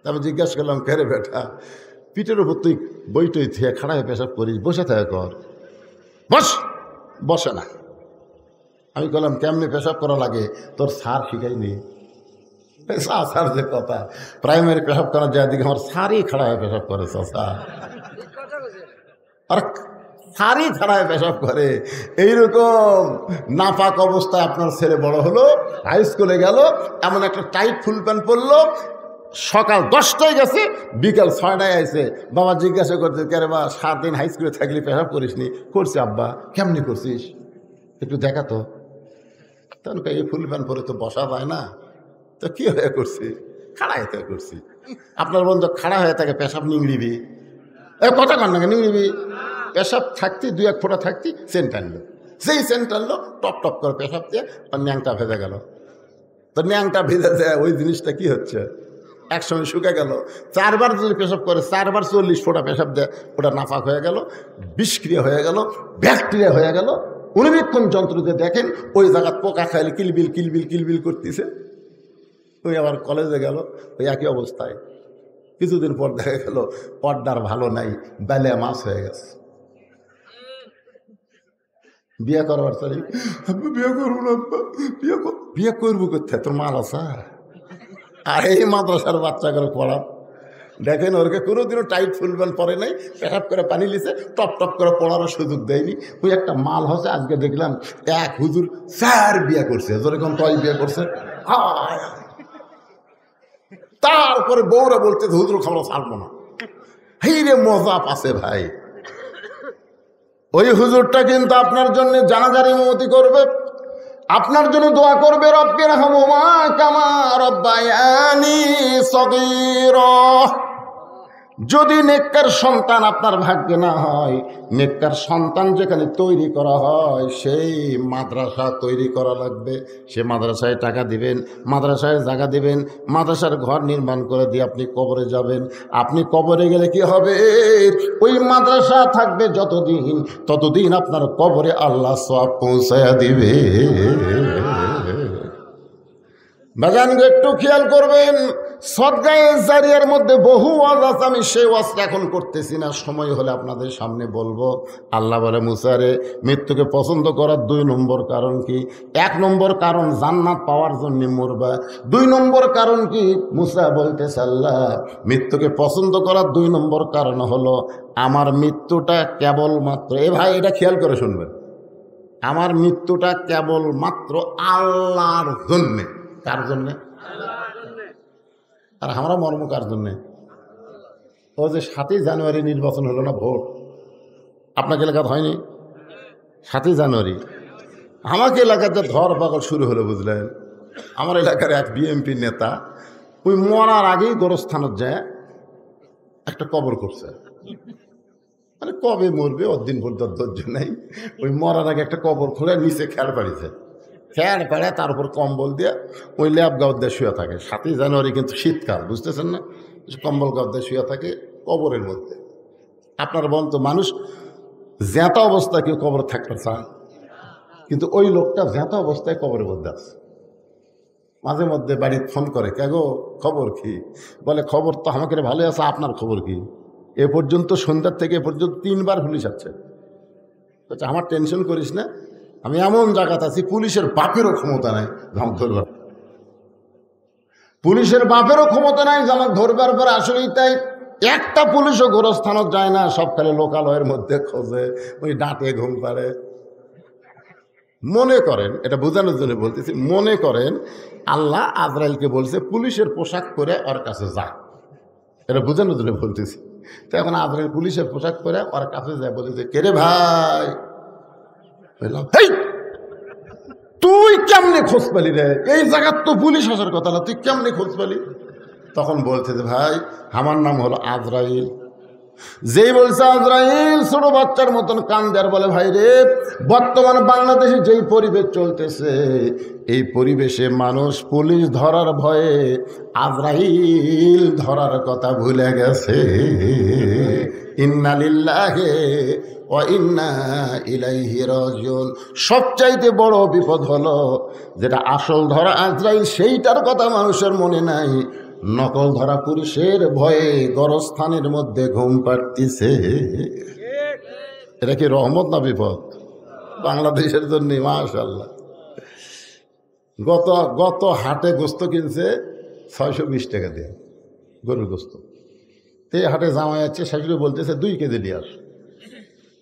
Speaker 1: তারপর জিজ্ঞাসা করলাম, কে রে বেটা, পিঠের উপর তুই বইটই থিয়া খাড়া হয়ে পেশাব করিস, বসে থাকে কর। বস, বসে না। আমি বললাম, কেমনি পেশাব করা লাগে তোর স্যার শিখাইনি? স্যার যে কথা, প্রাইমারি পেশাব করার যায় দিকে আমার স্যারই খাড়া হয়ে পেশাব করে। আর স্যারই খাড়া হয়ে পেশাব করে। এইরকম নাপাক অবস্থায় আপনার ছেলে বড় হলো, হাই স্কুলে গেল, এমন একটা টাইট ফুল প্যান্ট পরলো, সকাল 10টায় গেছে, বিকাল 6টায় আইছে। বাবা জিজ্ঞাসা করছে, কে রে বা 7 দিন হাই স্কুলে থাকলে পেশাব করিস নি? করছি আব্বা। কেমনি করছিস একটু দেখা তো। তখন এই ফুল প্যান্ট পরে তো বসা যায় না, তো কি হয়ে করছি? খাড়া হয়ে থেকে করছি। আপনার বন্ধু খাড়া হয়ে থাকে, পেশাব নিংড়িবি, কথা কন না, নিংড়িবি। পেশাব থাকতে 2-1 ফোঁটা থাকতে সেন্ট আনলো, সেই সেন্ট আনলো, টপ টপ করে পেশাব দিয়ে ন্যাংটা ভেজে গেল। তো ন্যাংটা ভিজে যায়, ওই জিনিসটা কি হচ্ছে, একসময় শুকে গেল। 4 বার যদি পেশাব করে, 4 বার 40 ফোঁটা পেশাব দেয়, ওটা নাফাক হয়ে গেল, বিষক্রিয়া হয়ে গেল, ব্যাকটেরিয়া হয়ে গেল। অনুবীক্ষণ যন্ত্র দিয়ে দেখেন ওই জায়গা পোকা খাইলে কিলবিল কিলবিল কিলবিল করতেছে। ওই আবার কলেজে গেল, ওই একই অবস্থায়। কিছুদিন পর দেখা গেল পর্দার ভালো নাই, বেলে মাছ হয়ে গেছে। বিয়ে করবার চাই, বিয়ে করবো না, বিয়ে করবো করতে তোর মাল আছে। আর এই মাদ্রাসার বাচ্চাগুলো পড়া দেখেন, ওরকে কোনোদিনও টাইট ফুলবেল পরে নাই, পেশাব করে পানি লিছে, টপ টপ করে পড়ারও সুযোগ দেয়নি। ওই একটা মাল হচ্ছে, আজকে দেখলাম এক হুজুর 4 বিয়ে করছে, যেরকম 6 বিয়ে করছে। তারপরে বউরা বলতে হুজুর খাবার ছাড়বো না। এই রে মজা পাচ্ছে ভাই। ওই হুজুরটা কিন্তু আপনার জন্য জানাজার ইমামতি করবে, আপনার জন্য দোয়া করবে, রব্বির হামহুমা কামা রব্বায়ানি সগীরা। যদি নেককার সন্তান আপনার ভাগ্যে না হয়, নেককার সন্তান যেখানে তৈরি করা হয় সেই মাদ্রাসা তৈরি করা লাগবে। সে মাদ্রাসায় টাকা দিবেন, মাদ্রাসায় জায়গা দিবেন, মাদ্রাসার ঘর নির্মাণ করে দিয়ে আপনি কবরে যাবেন। আপনি কবরে গেলে কি হবে, ওই মাদ্রাসা থাকবে যতদিন, ততদিন আপনার কবরে আল্লাহ সওয়াব পৌঁছায়া দিবে। বাজান একটু খেয়াল করবেন, সদকায়ে জারিয়ার মধ্যে বহু ওয়াজ আছে, আমি সেই ওয়াজটা এখন করতেছি না, সময় হলে আপনাদের সামনে বলবো। আল্লাহ বলে মুসারে, মৃত্যুকে পছন্দ করার 2 নম্বর কারণ কি? 1 নম্বর কারণ জান্নাত পাওয়ার জন্য মরবা। 2 নম্বর কারণ কি? মুসা বলতেছে আল্লাহ মৃত্যুকে পছন্দ করার 2 নম্বর কারণ হলো আমার মৃত্যুটা কেবলমাত্র, এ ভাই এটা খেয়াল করে শুনবেন, আমার মৃত্যুটা কেবলমাত্র আল্লাহর জন্যে। কার জন্যে? আর আমরা মর্ম কার জন্যে? ও যে 7ই জানুয়ারি নির্বাচন হলো না, ভোট আপনাকে এলাকাতে হয়নি? 7ই জানুয়ারি আমাকে এলাকাতে ধর পাগল শুরু হলো, বুঝলেন? আমার এলাকার এক বিএমপি নেতা ওই মরার আগেই গোরস্থানত যায় একটা কবর করছে। মানে কবে মরবে ওর দিন ভোট ধৈর্য নাই, ওই মরার আগে একটা কবর খুলে নিচে খেয়াল পাড়িছে, ফ্যান পেড়ে তার উপর কম্বল দিয়ে ওই ল্যাব গাঁও দিয়ে শুয়ে থাকে। 7ই জানুয়ারি কিন্তু শীতকাল, বুঝতেছেন না? কম্বল গাঁও দিয়ে শুয়ে থাকে কবরের মধ্যে। আপনার বলুন তো, মানুষ জ্যাঁতা অবস্থায় কেউ কবর থাকতে চায়? কিন্তু ওই লোকটা জ্যাঁতা অবস্থায় কবরের মধ্যে আছে। মাঝে মধ্যে বাড়িতে ফোন করে, কে গো খবর কি? বলে খবর তো আমাকে ভালো আছে, আপনার খবর কি? এ পর্যন্ত সন্ধ্যার থেকে এ পর্যন্ত 3 বার পুলিশ আছে। আচ্ছা আমার টেনশন করিস না, আমি এমন জায়গাতে আছি পুলিশের বাপেরও ক্ষমতা নাই আমাকে ধরবার, পুলিশের বাপেরও ক্ষমতা নাই যে আমাকে ধরবার পরে। আসলেই তাই, একটা পুলিশও গোরস্থানত যায় না, সব খালি লোকালয়ের মধ্যে খোঁজে, ওই ডাঁটে ঘুম পাড়ে। মনে করেন, এটা বোঝানোর জন্য বলতেছি, মনে করেন আল্লাহ আজরাইলকে বলছে পুলিশের পোশাক পরে ওর কাছে যা, এটা বোঝানোর জন্য বলতেছি। তো এখন আজরাইল পুলিশের পোশাক পরে ওর কাছে যায়, বলতেছে কে রে ভাই? বললাম হেই তুই কেমনে খোঁজ পেলি রে? এই জায়গার তো পুলিশ আসার কথা না, তুই কেমনে খোঁজ পেলি? তখন বলছে যে ভাই আমার নাম হলো আজরাইল। যেই বলছে আজরাইল, ছোট বাচ্চার মতন কান্দে আর বলে ভাই রে, বর্তমান বাংলাদেশে যেই পরিবেশ চলতেছে, এই পরিবেশে মানুষ পুলিশ ধরার ভয়ে আজরাইল ধরার কথা ভুলে গেছে। ইন্না লিল্লাহি ওয়া ইন্না ইলাইহি রাজিউন। সবচাইতে বড় বিপদ হলো যেটা আসল ধরা আজরাইল, সেইটার কথা মানুষের মনে নাই, নকল ধরা পুরুষের ভয়ে গরস্থানের মধ্যে ঘুম পাড়তিছে। এটা কি রহমত না বিপদ বাংলাদেশের জন্য? মাশাআল্লাহ। গত হাটে গোস্ত কিনছে 620 টাকা দিয়ে, গরুর গোস্ত। তো এই হাটে জামাই আছে, শাশুড়ি বলতেছে 2 কেজি নিয়ে আস।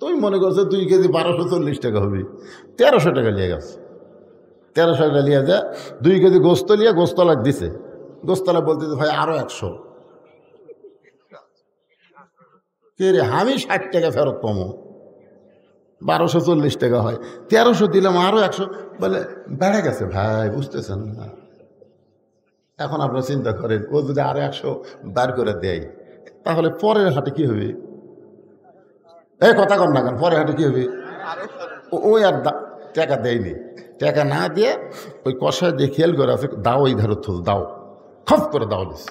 Speaker 1: তুই মনে করছে 2 কেজি 1240 টাকা হবে, 1300 টাকা নিয়ে গেছে। 1300 টাকা নিয়ে যা 2 কেজি গোস্ত নিয়ে গোস্তলাক দিছে। গোস্তলা বলতেছে ভাই আরো 100। কে রে, আমি 60 টাকা ফেরত পাবো, 1240 টাকা হয়, 1300 দিলাম আরো 100। বলে বেড়ে গেছে ভাই, বুঝতেছেন না? এখন আপনারা চিন্তা করেন, ও যদি আরো 100 বার করে দেয়, তাহলে পরের হাটে কি হবে? এই কথা কর না কেন, পরের হাটে কি হবে? ওই আর টাকা দেয়নি, টাকা না দিয়ে ওই কষায় দিয়ে খেয়াল করে আছে, দাও এই ধারো থুল দাও, খপ করে দাও দিস,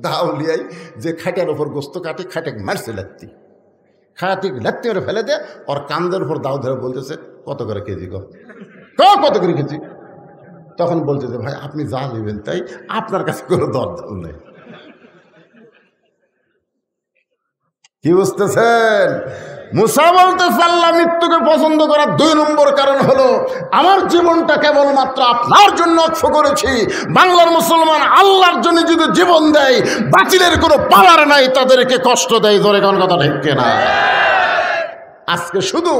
Speaker 1: দাও লিয়াই যে খাটের ওপর গোস্ত কাটে, খাটে মারছে লাত্তি, খাটি লাত্তি করে ফেলে দে, ওর কান্দের উপর দাও ধরে বলতেছে কত করে কেজি গো, কত করে কেজি? তখন বলতেছে ভাই আপনি যা নেবেন তাই, আপনার কাছে কোনো দরদাম নেই। কি বুঝতেছেন? মুসা বলতেছে আল্লাহ মৃত্যুকে পছন্দ করার 2 নম্বর কারণ হলো আমার জীবনটা কেবলমাত্র আপনার জন্য অক্ষ করেছি। বাংলার মুসলমান আল্লাহর জন্য যদি জীবন দেয়, বাতিলের কোনো পাওয়ার নাই, তাদেরকে কষ্ট দেয়। ধরে কোন কথা ঠিক না? আজকে শুধু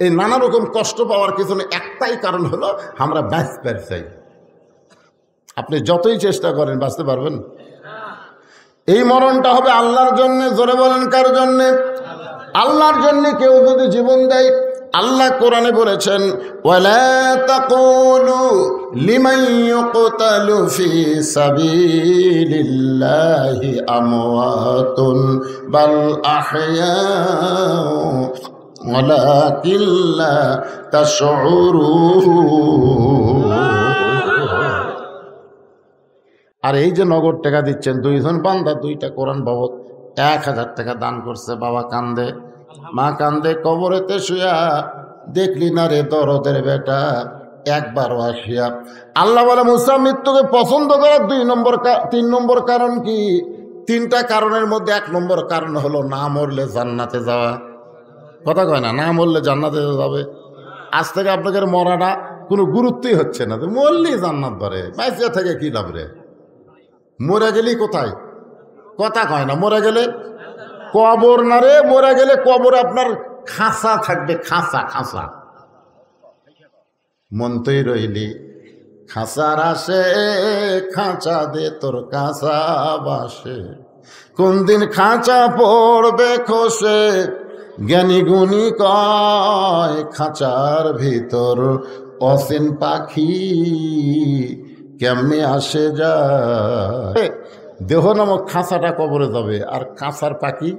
Speaker 1: এই নানা রকম কষ্ট পাওয়ার পিছনে একটাই কারণ হলো আমরা বাঁচতে চাই। আপনি যতই চেষ্টা করেন বাঁচতে পারবেন? এই মরণটা হবে আল্লাহর জন্য। জোরে বলেন কার জন্যে? আল্লাহর জন্য। কেউ যদি জীবন দেয়, আল্লাহ কোরআনে বলেছেন ওয়ালা তাকুলু লিমান ইউকতালু ফি সাবিলিল্লাহি আমওয়াতুন বাল আহইয়াউ ওয়ালাকিন লা তাশউরুন। আর এই যে নগদ টাকা দিচ্ছেন, 2 জন বান্দা 2টা কোরআন বাবদ 1000 টাকা দান করছে। বাবা কান্দে, মা কান্দে, কবরেতে শুয়া দেখলি না রে দরদের বেটা একবারও আসিয়া। আল্লাহ বলে মুসা মৃত্যুকে পছন্দ করার 3 নম্বর কারণ কি? 3টা কারণের মধ্যে 1 নম্বর কারণ হলো না মরলে জান্নাতে যাওয়া। কথা কয় না, না মরলে জান্নাতে যাবে। আজ থেকে আপনাকে মরাটা কোনো গুরুত্বই হচ্ছে না, মরলেই জান্নাত ধরে, বাইসে থেকে কি লাভ রে? মরে গেলেই কোথায়? কথা কয় না, মরে গেলে কবর না রে, মরে গেলে কবর আপনার খাঁচা থাকবে, খাঁচা খাঁচা। মনতই রইলি খাঁচার আসে, খাঁচা দে তোর কাঁচা বাসে, কোন দিন খাঁচা পড়বে খসে, জ্ঞানী গুণী কয় খাঁচার ভিতর অসীন পাখি কেমনে আসে যায়। দেহ নামক খাঁচাটা কবরে যাবে, আর খাঁচার পাখি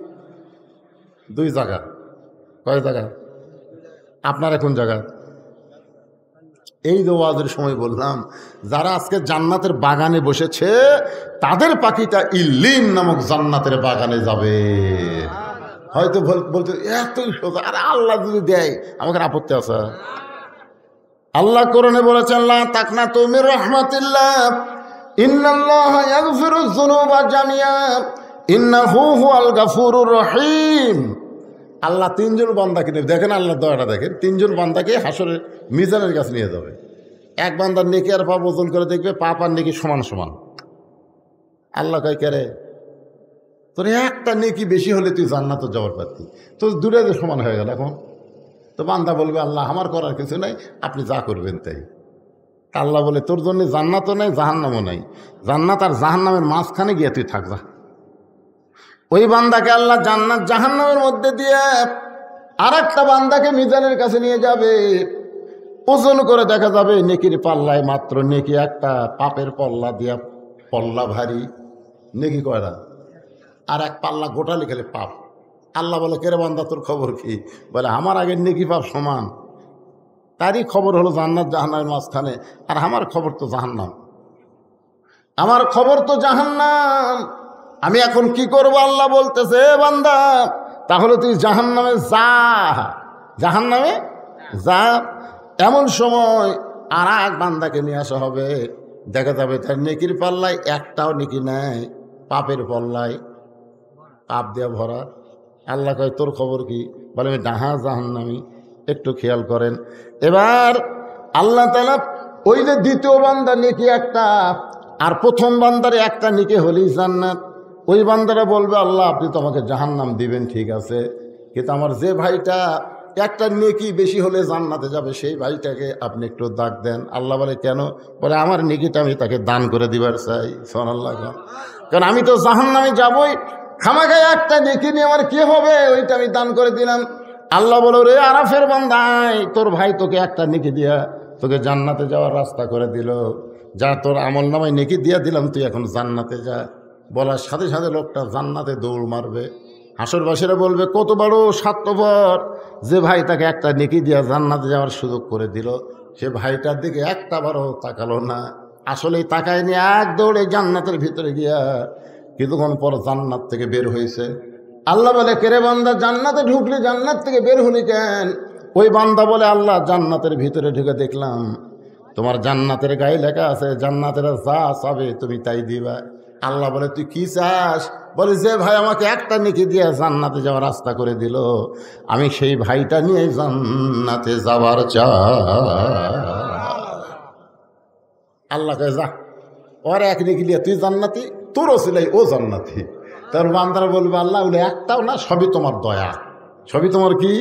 Speaker 1: 2 জায়গা। কয় জায়গা? আপনার এখন জায়গা। এই যে ওয়াজের সময় বললাম, যারা আজকে জান্নাতের বাগানে বসেছে তাদের পাখিটা ইল্লিন নামক জান্নাতের বাগানে যাবে। হয়তো বলতে এতই সোজা, আর আল্লাহ যদি দেয় আমাকে আপত্তি আছে? আল্লাহ কোরআনে বলেছেন লা তাকনাতু মির রাহমাতিল্লাহ ইন্নাল্লাহা ইয়াগফিরুয যুনুবা জামিআ ইন্নাহু হুয়াল গাফুরুর রহিম। আল্লাহ 3 জন বান্দাকে নেবে, দেখেন আল্লাহ দয়াটা দেখেন, 3 জন বান্দাকে হাসরের মিজানের কাছে নিয়ে যাবে। এক বান্দার নেকি আর পাপ ওজন করে দেখবে, পাপ আর নেকি সমান সমান। আল্লাহ কয় কে রে, তোর একটা নেকি বেশি হলে তুই জান্নাতে যাওয়ার পারতি, তোর 2টা যে সমান হয়ে গেল। এখন তো বান্দা বলবে আল্লাহ আমার করার কিছু নাই, আপনি যা করবেন তাই। আল্লাহ বলে তোর জন্য জান্নাতও নাই, জাহান্নামও নাই, জান্নাত আর জাহান্নামের মাঝখানে গিয়ে তুই থাকবা। ওই বান্দাকে আল্লাহ জান্নাত জাহান্নামের মধ্যে দিয়ে আর একটা বান্দাকে মিজানের কাছে নিয়ে যাবে। ওজন করে দেখা যাবে নেকির পাল্লায় মাত্র নেকি একটা, পাপের পল্লা দিয়া পল্লা ভারী, নেকি কয়টা, আর এক পাল্লা গোটা লিখে পাপ। আল্লাহ বলে কেরে বান্দা তোর খবর কি? বলে আমার আগের নেকি পাপ সমান। তারই খবর হলো জান্নাত জাহান্নামের মাঝখানে, আর আমার খবর তো জাহান্নাম, আমার খবর তো জাহান্নাম। আমি এখন কি করব? আল্লাহ বলতেছে বান্দা তাহলে তুই জাহান্নামে যা, জাহান্নামে যা। এমন সময় আর এক বান্দাকে নিয়ে আসা হবে, দেখা যাবে তার নেকির পাল্লায় একটাও নেকি নেয়, পাপের পাল্লায় পাপ দেওয়া ভরা। আল্লাহ কয় তোর খবর কি? বলে আমি ডাহা জাহান্নামি। একটু খেয়াল করেন। এবার আল্লাহ তাআলা ওই যে দ্বিতীয় বান্দা নেকি একটা, আর প্রথম বান্দারে একটা নেকি হলেই জান্নাত। ওই বান্দারা বলবে আল্লাহ আপনি তো আমাকে জাহান্নাম দিবেন, ঠিক আছে, কিন্তু আমার যে ভাইটা একটা নেকি বেশি হলে জান্নাতে যাবে সেই ভাইটাকে আপনি একটু দাগ দেন। আল্লাহ বলে কেন? বলে আমার নেকিটা আমি তাকে দান করে দিবার চাই। সুবহানাল্লাহ। কারণ আমি তো জাহান্নামে যাবই, খামাখায় একটা নেকি নিয়ে আমার কি হবে? ওইটা আমি দান করে দিলাম। আল্লাহ বলো রে আরাফের বান্দাই, তোর ভাই তোকে একটা নেকি দিয়া তোকে জান্নাতে যাওয়ার রাস্তা করে দিল, যা তোর আমল নামায় নেকি দিয়া দিলাম, তুই এখন জান্নাতে যা। বলার সাথে সাথে লোকটা জান্নাতে দৌড় মারবে। হাসরবাসীরা বলবে কত বড় স্বার্থপর, যে ভাই তাকে একটা নেকি দিয়া জান্নাতে যাওয়ার সুযোগ করে দিল, সে ভাইটার দিকে একটা বারও তাকালো না। আসলেই তাকায়নি, এক দৌড়ে জান্নাতের ভিতরে গিয়া কিছুক্ষণ পর জান্নাত থেকে বের হয়েছে। আল্লাহ বলে, কেরে বান্দা, জান্নাতে ঢুকলি, জান্নাত থেকে বের হলি কেন? ওই বান্দা বলে, আল্লাহ জান্নাতের ভিতরে ঢুকে দেখলাম তোমার জান্নাতের গায়ে লেখা আছে, জান্নাতের যা চাবে তুমি তাই দিবা। আল্লাহ বলে, তুই কি চাস? বলে, যে ভাই আমাকে একটা নেকি দিয়ে জান্নাতে যাওয়ার রাস্তা করে দিল, আমি সেই ভাইটা নিয়ে জান্নাতে যাবার চাই। আল্লাহ কয়ে, যা, ওর এক নেকি দিয়ে তুই জান্নাতি, তোর ওসিলাই ও জান্নাতি। তার বান্দারা বলবে, আল্লাহ বলে, একটাও না, সবই তোমার দয়া, সবই তোমার কি।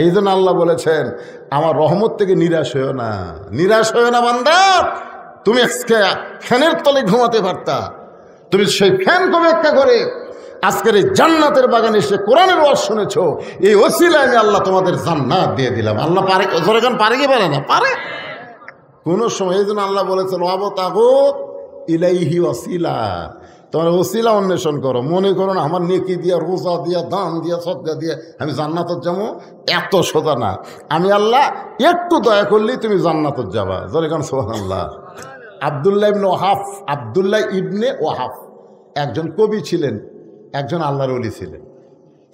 Speaker 1: এই জন্য আল্লাহ বলেছেন, আমার রহমত থেকে নিরাশ হয়েও না, নিরাশ হয়েও না বান্দা। তুমি আজকে ফ্যানের তলে ঘুমাতে পারতা, তুমি সেই ফ্যান কবে একটা করে আজকের এই জান্নাতের বাগানে এসে কোরআনের ওয়াজ শুনেছ, এই ওসিলায় আমি আল্লাহ তোমাদের জান্নাত দিয়ে দিলাম। আল্লাহ পারে, যখন পারে কি পারে না? পারে কোনো সময়। এই জন্য আল্লাহ বলেছেন, ওয়াবতাগু ইলাইহি ওয়াসিলা, তোমরা ওসিলা অন্বেষণ করো। মনে করো না আমার নেকি দিয়া, রোজা দিয়া, দান দিয়া, সদকা দিয়া আমি জান্নাতত যাবো, এত সোজা না। আমি আল্লাহ একটু দয়া করলেই তুমি জান্নাতত যাবা। যখন সুবহানাল্লাহ। আব্দুল্লাহ ইবনে ওয়াহাব, আব্দুল্লাহ ইবনে ওয়াহাব একজন কবি ছিলেন, একজন আল্লাহর ওলি ছিলেন।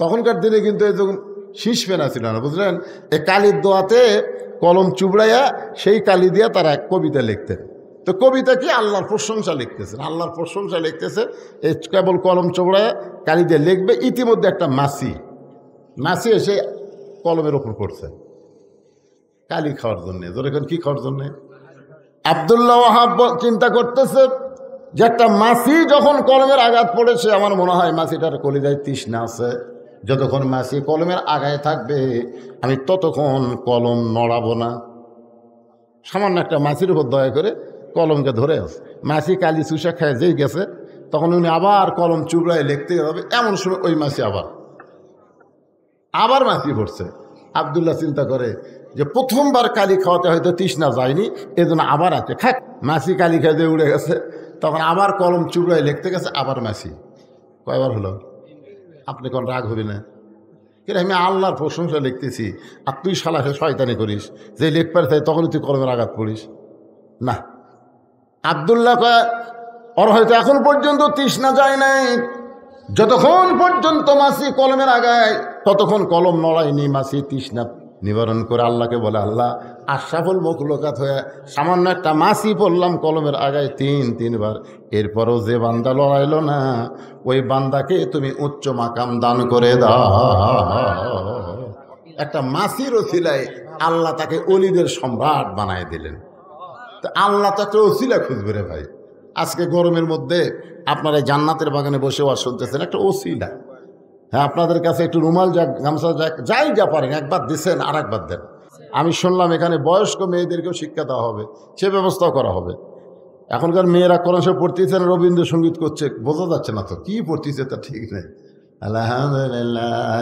Speaker 1: তখনকার দিনে কিন্তু এরকম শীষ ফেনা ছিল না, বুঝলেন? এই কালির দোয়াতে কলম চুবড়াইয়া সেই কালি দিয়া তারা এক কবিতা লিখতেন। তো কবিতা কি? আল্লাহর প্রশংসা লিখতেছেন, আল্লাহর প্রশংসা লিখতেছে। এই কেবল কলম চোবড়ায় কালি দিয়ে লিখবে। ইতিমধ্যে একটা মাছি এসে কলমের ওপর পড়ছে কালি খাওয়ার জন্যে। যখন কি খাওয়ার জন্যে? আব্দুল্লাহ ওয়াহাব চিন্তা করতেছে যে একটা মাছি যখন কলমের আঘাত পড়েছে, আমার মনে হয় মাছিটার কলিজায় তৃষ্ণা আছে, যতক্ষণ মাছি কলমের আগায় থাকবে আমি ততক্ষণ কলম নড়াবো না। সামান্য একটা মাছির উপর দয়া করে কলমকে ধরে আছে। মাছি কালি চুষা খায় যেই গেছে, তখন উনি আবার কলম চুবড়ায় লিখতে হবে। এমন সময় ওই মাছি আবার মাছি পড়ছে। আব্দুল্লাহ চিন্তা করে যে প্রথমবার কালি খাওয়াতে হয়তো তৃষ্ণা যায়নি, এই জন্য আবার আছে খাক। মাছি কালি খাইতে উড়ে গেছে, তখন আবার কলম চুবড়ায় লিখতে গেছে, আবার মাছি। কয়বার হলো? আপনি কোন রাগ হবি না? কিন্তু আমি আল্লাহর প্রশংসা লিখতেছি, আর তুই শালাকে শয়তানি করিস, যে লিখবার চাই তখনই তুই কলমের আঘাত পড়িস না। আব্দুল্লাহ কয়, ওর হয়তো এখন পর্যন্ত তৃষ্ণা যায় নাই, যতক্ষণ পর্যন্ত মাছি কলমের আগায় ততক্ষণ কলম নড়ায়নি। মাছি তৃষ্ণা নিবারণ করে আল্লাহকে বলে, আল্লাহ আশরাফুল মখলুকাত হয়ে সামান্য একটা মাছি পড়লাম কলমের আগায় তিনবার, এরপরও যে বান্দা লড়াইল না, ওই বান্দাকে তুমি উচ্চ মাকাম দান করে দাও। একটা মাছির ওসিলায় আল্লাহ তাকে অলিদের সম্রাট বানায় দিলেন। তো আল্লাহ তো একটা ওসিলা খুঁজবে রে ভাই। আজকে গরমের মধ্যে আপনারা জান্নাতের বাগানে বসে ওয়াজ শুনতেছেন, একটা ওসিলা। হ্যাঁ, আপনাদের কাছে একটু রুমাল যাক, গামছা যাক, যাই যা পারেন, একবার দিচ্ছেন আর একবার দেন। আমি শুনলাম এখানে বয়স্ক মেয়েদেরকেও শিক্ষা দেওয়া হবে, সে ব্যবস্থাও করা হবে। এখনকার মেয়েরা কোরআন শরীফ পড়তেছে না, রবীন্দ্রসঙ্গীত করছে, বোঝা যাচ্ছে না তো কি পড়তেছে, তা ঠিক নেই। আলহামদুলিল্লাহ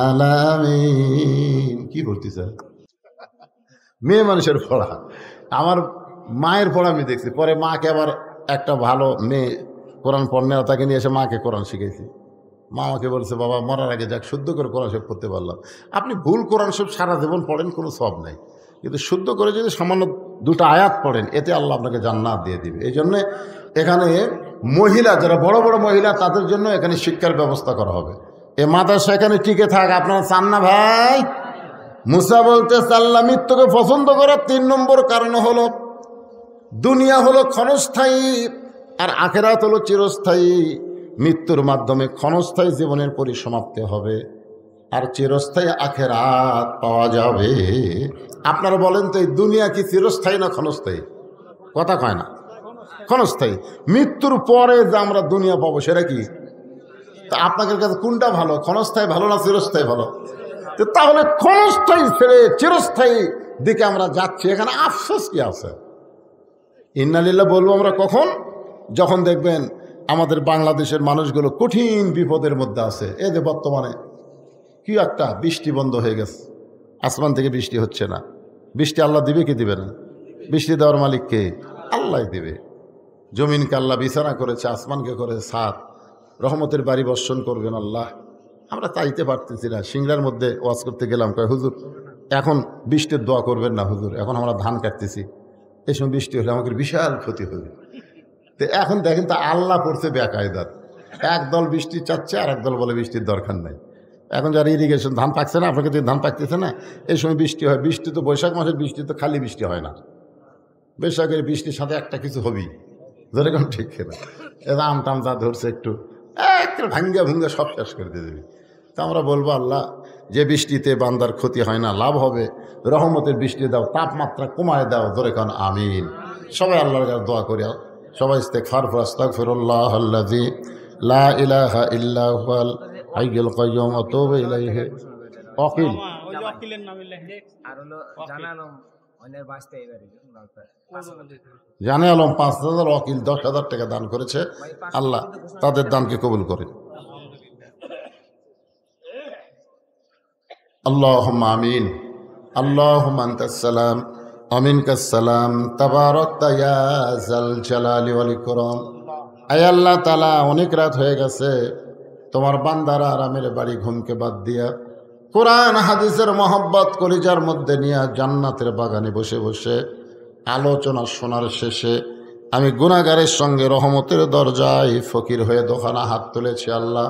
Speaker 1: আলামিন কি পড়তেছে? মেয়ে মানুষের পড়া। আমার মায়ের পড়া আমি দেখছি, পরে মাকে আবার একটা ভালো মেয়ে কোরআন পড়নে, তাকে নিয়ে এসে মাকে কোরআন শিখেছি। মা আমাকে বলছে, বাবা মরার আগে যাক শুদ্ধ করে কোরআন শরীফ পড়তে পারলাম। আপনি ভুল কোরআন শরীফ সারা জীবন পড়েন, কোনো সব নাই, কিন্তু শুদ্ধ করে যদি সামান্য দুটো আয়াত পড়েন, এতে আল্লাহ আপনাকে জান্নাত দিয়ে দিবে। এই জন্যে এখানে মহিলা, যারা বড় বড় মহিলা, তাদের জন্য এখানে শিক্ষার ব্যবস্থা করা হবে। এ মাদ্রাসা এখানে টিকে থাক, আপনারা চান না ভাই? মুসা বলতে, আল্লাহ মৃত্যুকে পছন্দ করার 3 নম্বর কারণ হলো, দুনিয়া হলো ক্ষণস্থায়ী আর আখেরাত হলো চিরস্থায়ী। মৃত্যুর মাধ্যমে ক্ষণস্থায়ী জীবনের পরিসমাপ্তি হবে, আর চিরস্থায়ী আখেরাত পাওয়া যাবে। আপনারা বলেন তো, এই দুনিয়া কি চিরস্থায়ী না ক্ষণস্থায়ী? কথা কয় না, ক্ষণস্থায়ী। মৃত্যুর পরে যে আমরা দুনিয়া পাবো সেটা কি? তা আপনাদের কাছে কোনটা ভালো, ক্ষণস্থায়ী ভালো না চিরস্থায়ী ভালো? তাহলে ক্ষণস্থায়ী ছেড়ে চিরস্থায়ী দিকে আমরা যাচ্ছি, এখানে আফসোস কি আছে? ইন্নালিল্লাহ বলবো আমরা কখন? যখন দেখবেন আমাদের বাংলাদেশের মানুষগুলো কঠিন বিপদের মধ্যে আছে। এই যে বর্তমানে কি একটা বৃষ্টি বন্ধ হয়ে গেছে, আসমান থেকে বৃষ্টি হচ্ছে না। বৃষ্টি আল্লাহ দিবে কি দিবে না? বৃষ্টি দেওয়ার মালিক কে? আল্লাহ দিবে। জমিনকে আল্লাহ বিছানা করেছে, আসমানকে করেছে ছাদ। রহমতের বাড়ি বর্ষণ করবেন আল্লাহ। আমরা চাইতে পারতেছি না। সিংড়ার মধ্যে ওয়াজ করতে গেলাম, কয় হুজুর এখন বৃষ্টির দোয়া করবেন না হুজুর, এখন আমরা ধান কাটতেছি, এই সময় বৃষ্টি হলে আমাদের বিশাল ক্ষতি হবে। তো এখন দেখেন তো আল্লাহ পড়ছে বেকায়দার, একদল বৃষ্টি চাচ্ছে আর একদল বলে বৃষ্টির দরকার নাই। এখন যারা ইরিগেশন ধান পাকছে না, আপনাকে ধান পাকতেছে না, এই সময় বৃষ্টি হয়। বৃষ্টি তো বৈশাখ মাসের বৃষ্টি তো খালি বৃষ্টি হয় না, বৈশাখের বৃষ্টির সাথে একটা কিছু হবেই, যেরকম ঠিক না। এবার আম টাম যা ধরছে একটু ভাঙ্গা ভুঙ্গা সব শেষ করে দিয়ে দেবে। তা আমরা বলবো আল্লাহ যে বৃষ্টিতে বান্দার ক্ষতি হয় না, লাভ হবে, রহমতের বৃষ্টি দাও, তাপমাত্রা কমায় দাও, ধরে কান আমিন। সবাই আল্লাহর কাছে দোয়া করি, সবাই ইস্তেগফার পড়ি, আস্তাগফিরুল্লাহ আল্লাযী লা ইলাহা ইল্লা হুয়াল হাইয়ুল কাইয়্যুম ওয়া আতুবু ইলাইহি। ওকিল জানে আলম ৫,০০০, ওকিল ১০,০০০ টাকা দান করেছে। আল্লাহ তাদের দানকে কবুল করে। আল্লাহুম্মা আমিন। আল্লাহুম্মা আনতাস সালাম ওয়া মিনকাস সালাম, তাবারাকতা ইয়া যাল জালালি ওয়াল ইকরাম। আয় আল্লাহ তাআলা, অনেক রাত হয়ে গেছে, তোমার বান্দারা আরামের বাড়ি ঘুমকে বাদ দিয়া কোরআন হাদিসের মহব্বত কলিজার মধ্যে নিয়ে জান্নাতের বাগানে বসে বসে আলোচনা শোনার শেষে আমি গুনাহগারের সঙ্গে রহমতের দরজায় ফকির হয়ে দোকানা হাত তুলেছি। আল্লাহ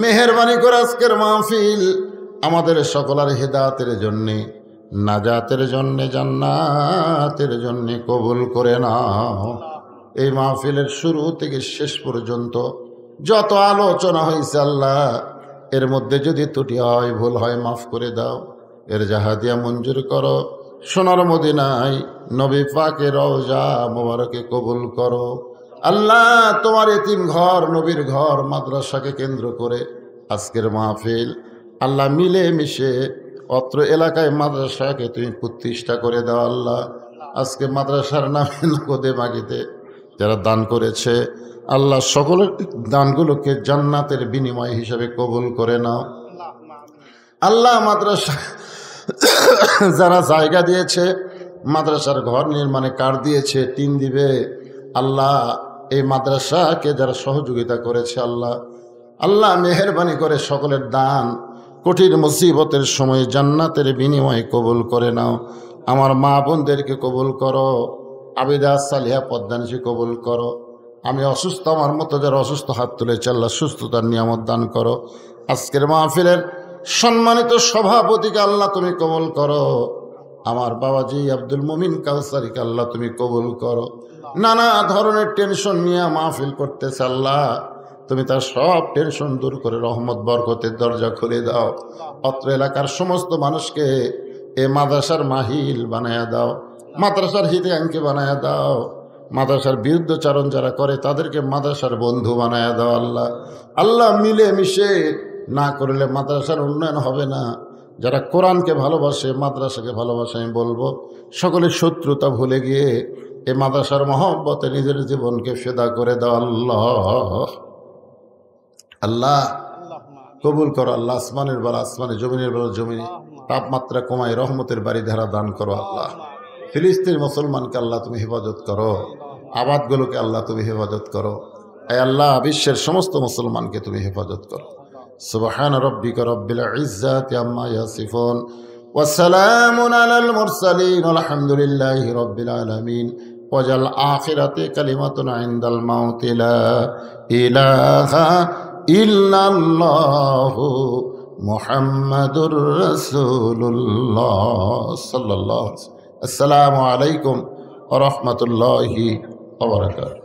Speaker 1: মেহেরবানি করে আজকের মাহফিল আমাদের সকলের হিদায়াতের জন্যে, নাজাতের জন্যে, জান্নাতের জন্যে কবুল করে নাও। এই মাহফিলের শুরু থেকে শেষ পর্যন্ত যত আলোচনা হয়েছে আল্লাহ, এর মধ্যে যদি ত্রুটি হয়, ভুল হয়, মাফ করে দাও। এর জাহাদিয়া মঞ্জুর করো। সোনার মদিনায় নবী পাকের রওজা মোবারকে কবুল করো। আল্লাহ তোমার এতিম ঘর, নবীর ঘর, মাদ্রাসাকে কেন্দ্র করে আজকের মাহফিল আল্লাহ মিলে মিশে অত্র এলাকায় মাদ্রাসাকে তুমি প্রতিষ্ঠা করে দাও। আল্লাহ আজকে মাদ্রাসার নামে নগদে মাগিতে যারা দান করেছে আল্লাহ সকলের দানগুলোকে জান্নাতের বিনিময় হিসাবে কবুল করে নাও। আল্লাহ মাদ্রাসা যারা জায়গা দিয়েছে, মাদ্রাসার ঘর নির্মাণে কার দিয়েছে, টিন দিবে, আল্লাহ এই মাদ্রাসাকে যারা সহযোগিতা করেছে আল্লাহ, আল্লাহ মেহেরবানি করে সকলের দান কঠিন মুসিবতের সময় জান্নাতের বিনিময়ে কবুল করে নাও। আমার মা বোনদেরকে কবুল করো, আবিদা সালিহা পদ্মানিসি কবুল করো। আমি অসুস্থ, আমার মতো যারা অসুস্থ হাত তুলেছে আল্লাহ সুস্থতার নিয়ামত দান করো। আজকের মাহফিলের সম্মানিত সভাপতিকে আল্লাহ তুমি কবুল করো। আমার বাবাজি আব্দুল মুমিন কাউসারিকে আল্লাহ তুমি কবুল করো। নানা ধরনের টেনশন নিয়ে মাহফিল করতেছে আল্লাহ, তুমি তার সব টেনশন দূর করে রহমত বরকতের দরজা খুলে দাও। অত্র এলাকার সমস্ত মানুষকে এ মাদ্রাসার মাহিল বানায়া দাও, মাদ্রাসার হিতাকাঙ্ক্ষী বানায়া দাও। মাদ্রাসার বিরুদ্ধচারণ যারা করে তাদেরকে মাদ্রাসার বন্ধু বানায়া দাও। আল্লাহ আল্লাহ মিলে মিশে না করলে মাদ্রাসার উন্নয়ন হবে না। যারা কোরআনকে ভালোবাসে, মাদ্রাসাকে ভালোবাসে, আমি বলবো সকলের শত্রুতা ভুলে গিয়ে এ মাদ্রাসার মহব্বতে নিজের জীবনকে ফেদা করে দাও। আল্লাহ আল্লাহ কবুল করো। আল্লাহ আসমানের বেলা আসমানে, জমিনের বেলা জমিনে, তাপমাত্রা কমায় রহমতের বাড়ি ধারা দান করো। আল্লাহ ফিলিস্তিন মুসলমানকে আল্লাহ তুমি হেফাজত করো, আবাদগুলোকে আল্লাহ তুমি হেফাজত করো। এই আল্লাহ বিশ্বের সমস্ত মুসলমানকে তুমি হেফাজত করো। সুবহান রাব্বিকা রাব্বিল ইজ্জাতি আম্মা ইয়াসিফুন ওয়া সালামুন আলাল মুরসালিন আলহামদুলিল্লাহি রাব্বিল আলামিন। ওয়াজাল আখিরাতি কালিমাতুন ইনদাল মাউতি লা ইলাহা ইল্লাল্লাহু মুহাম্মাদুর রাসূলুল্লাহ সাল্লাল্লাহু আলাইহি ওয়া সাল্লাম। আসসালামু আলাইকুম ওয়া রাহমাতুল্লাহি ওয়া বারাকাতুহু।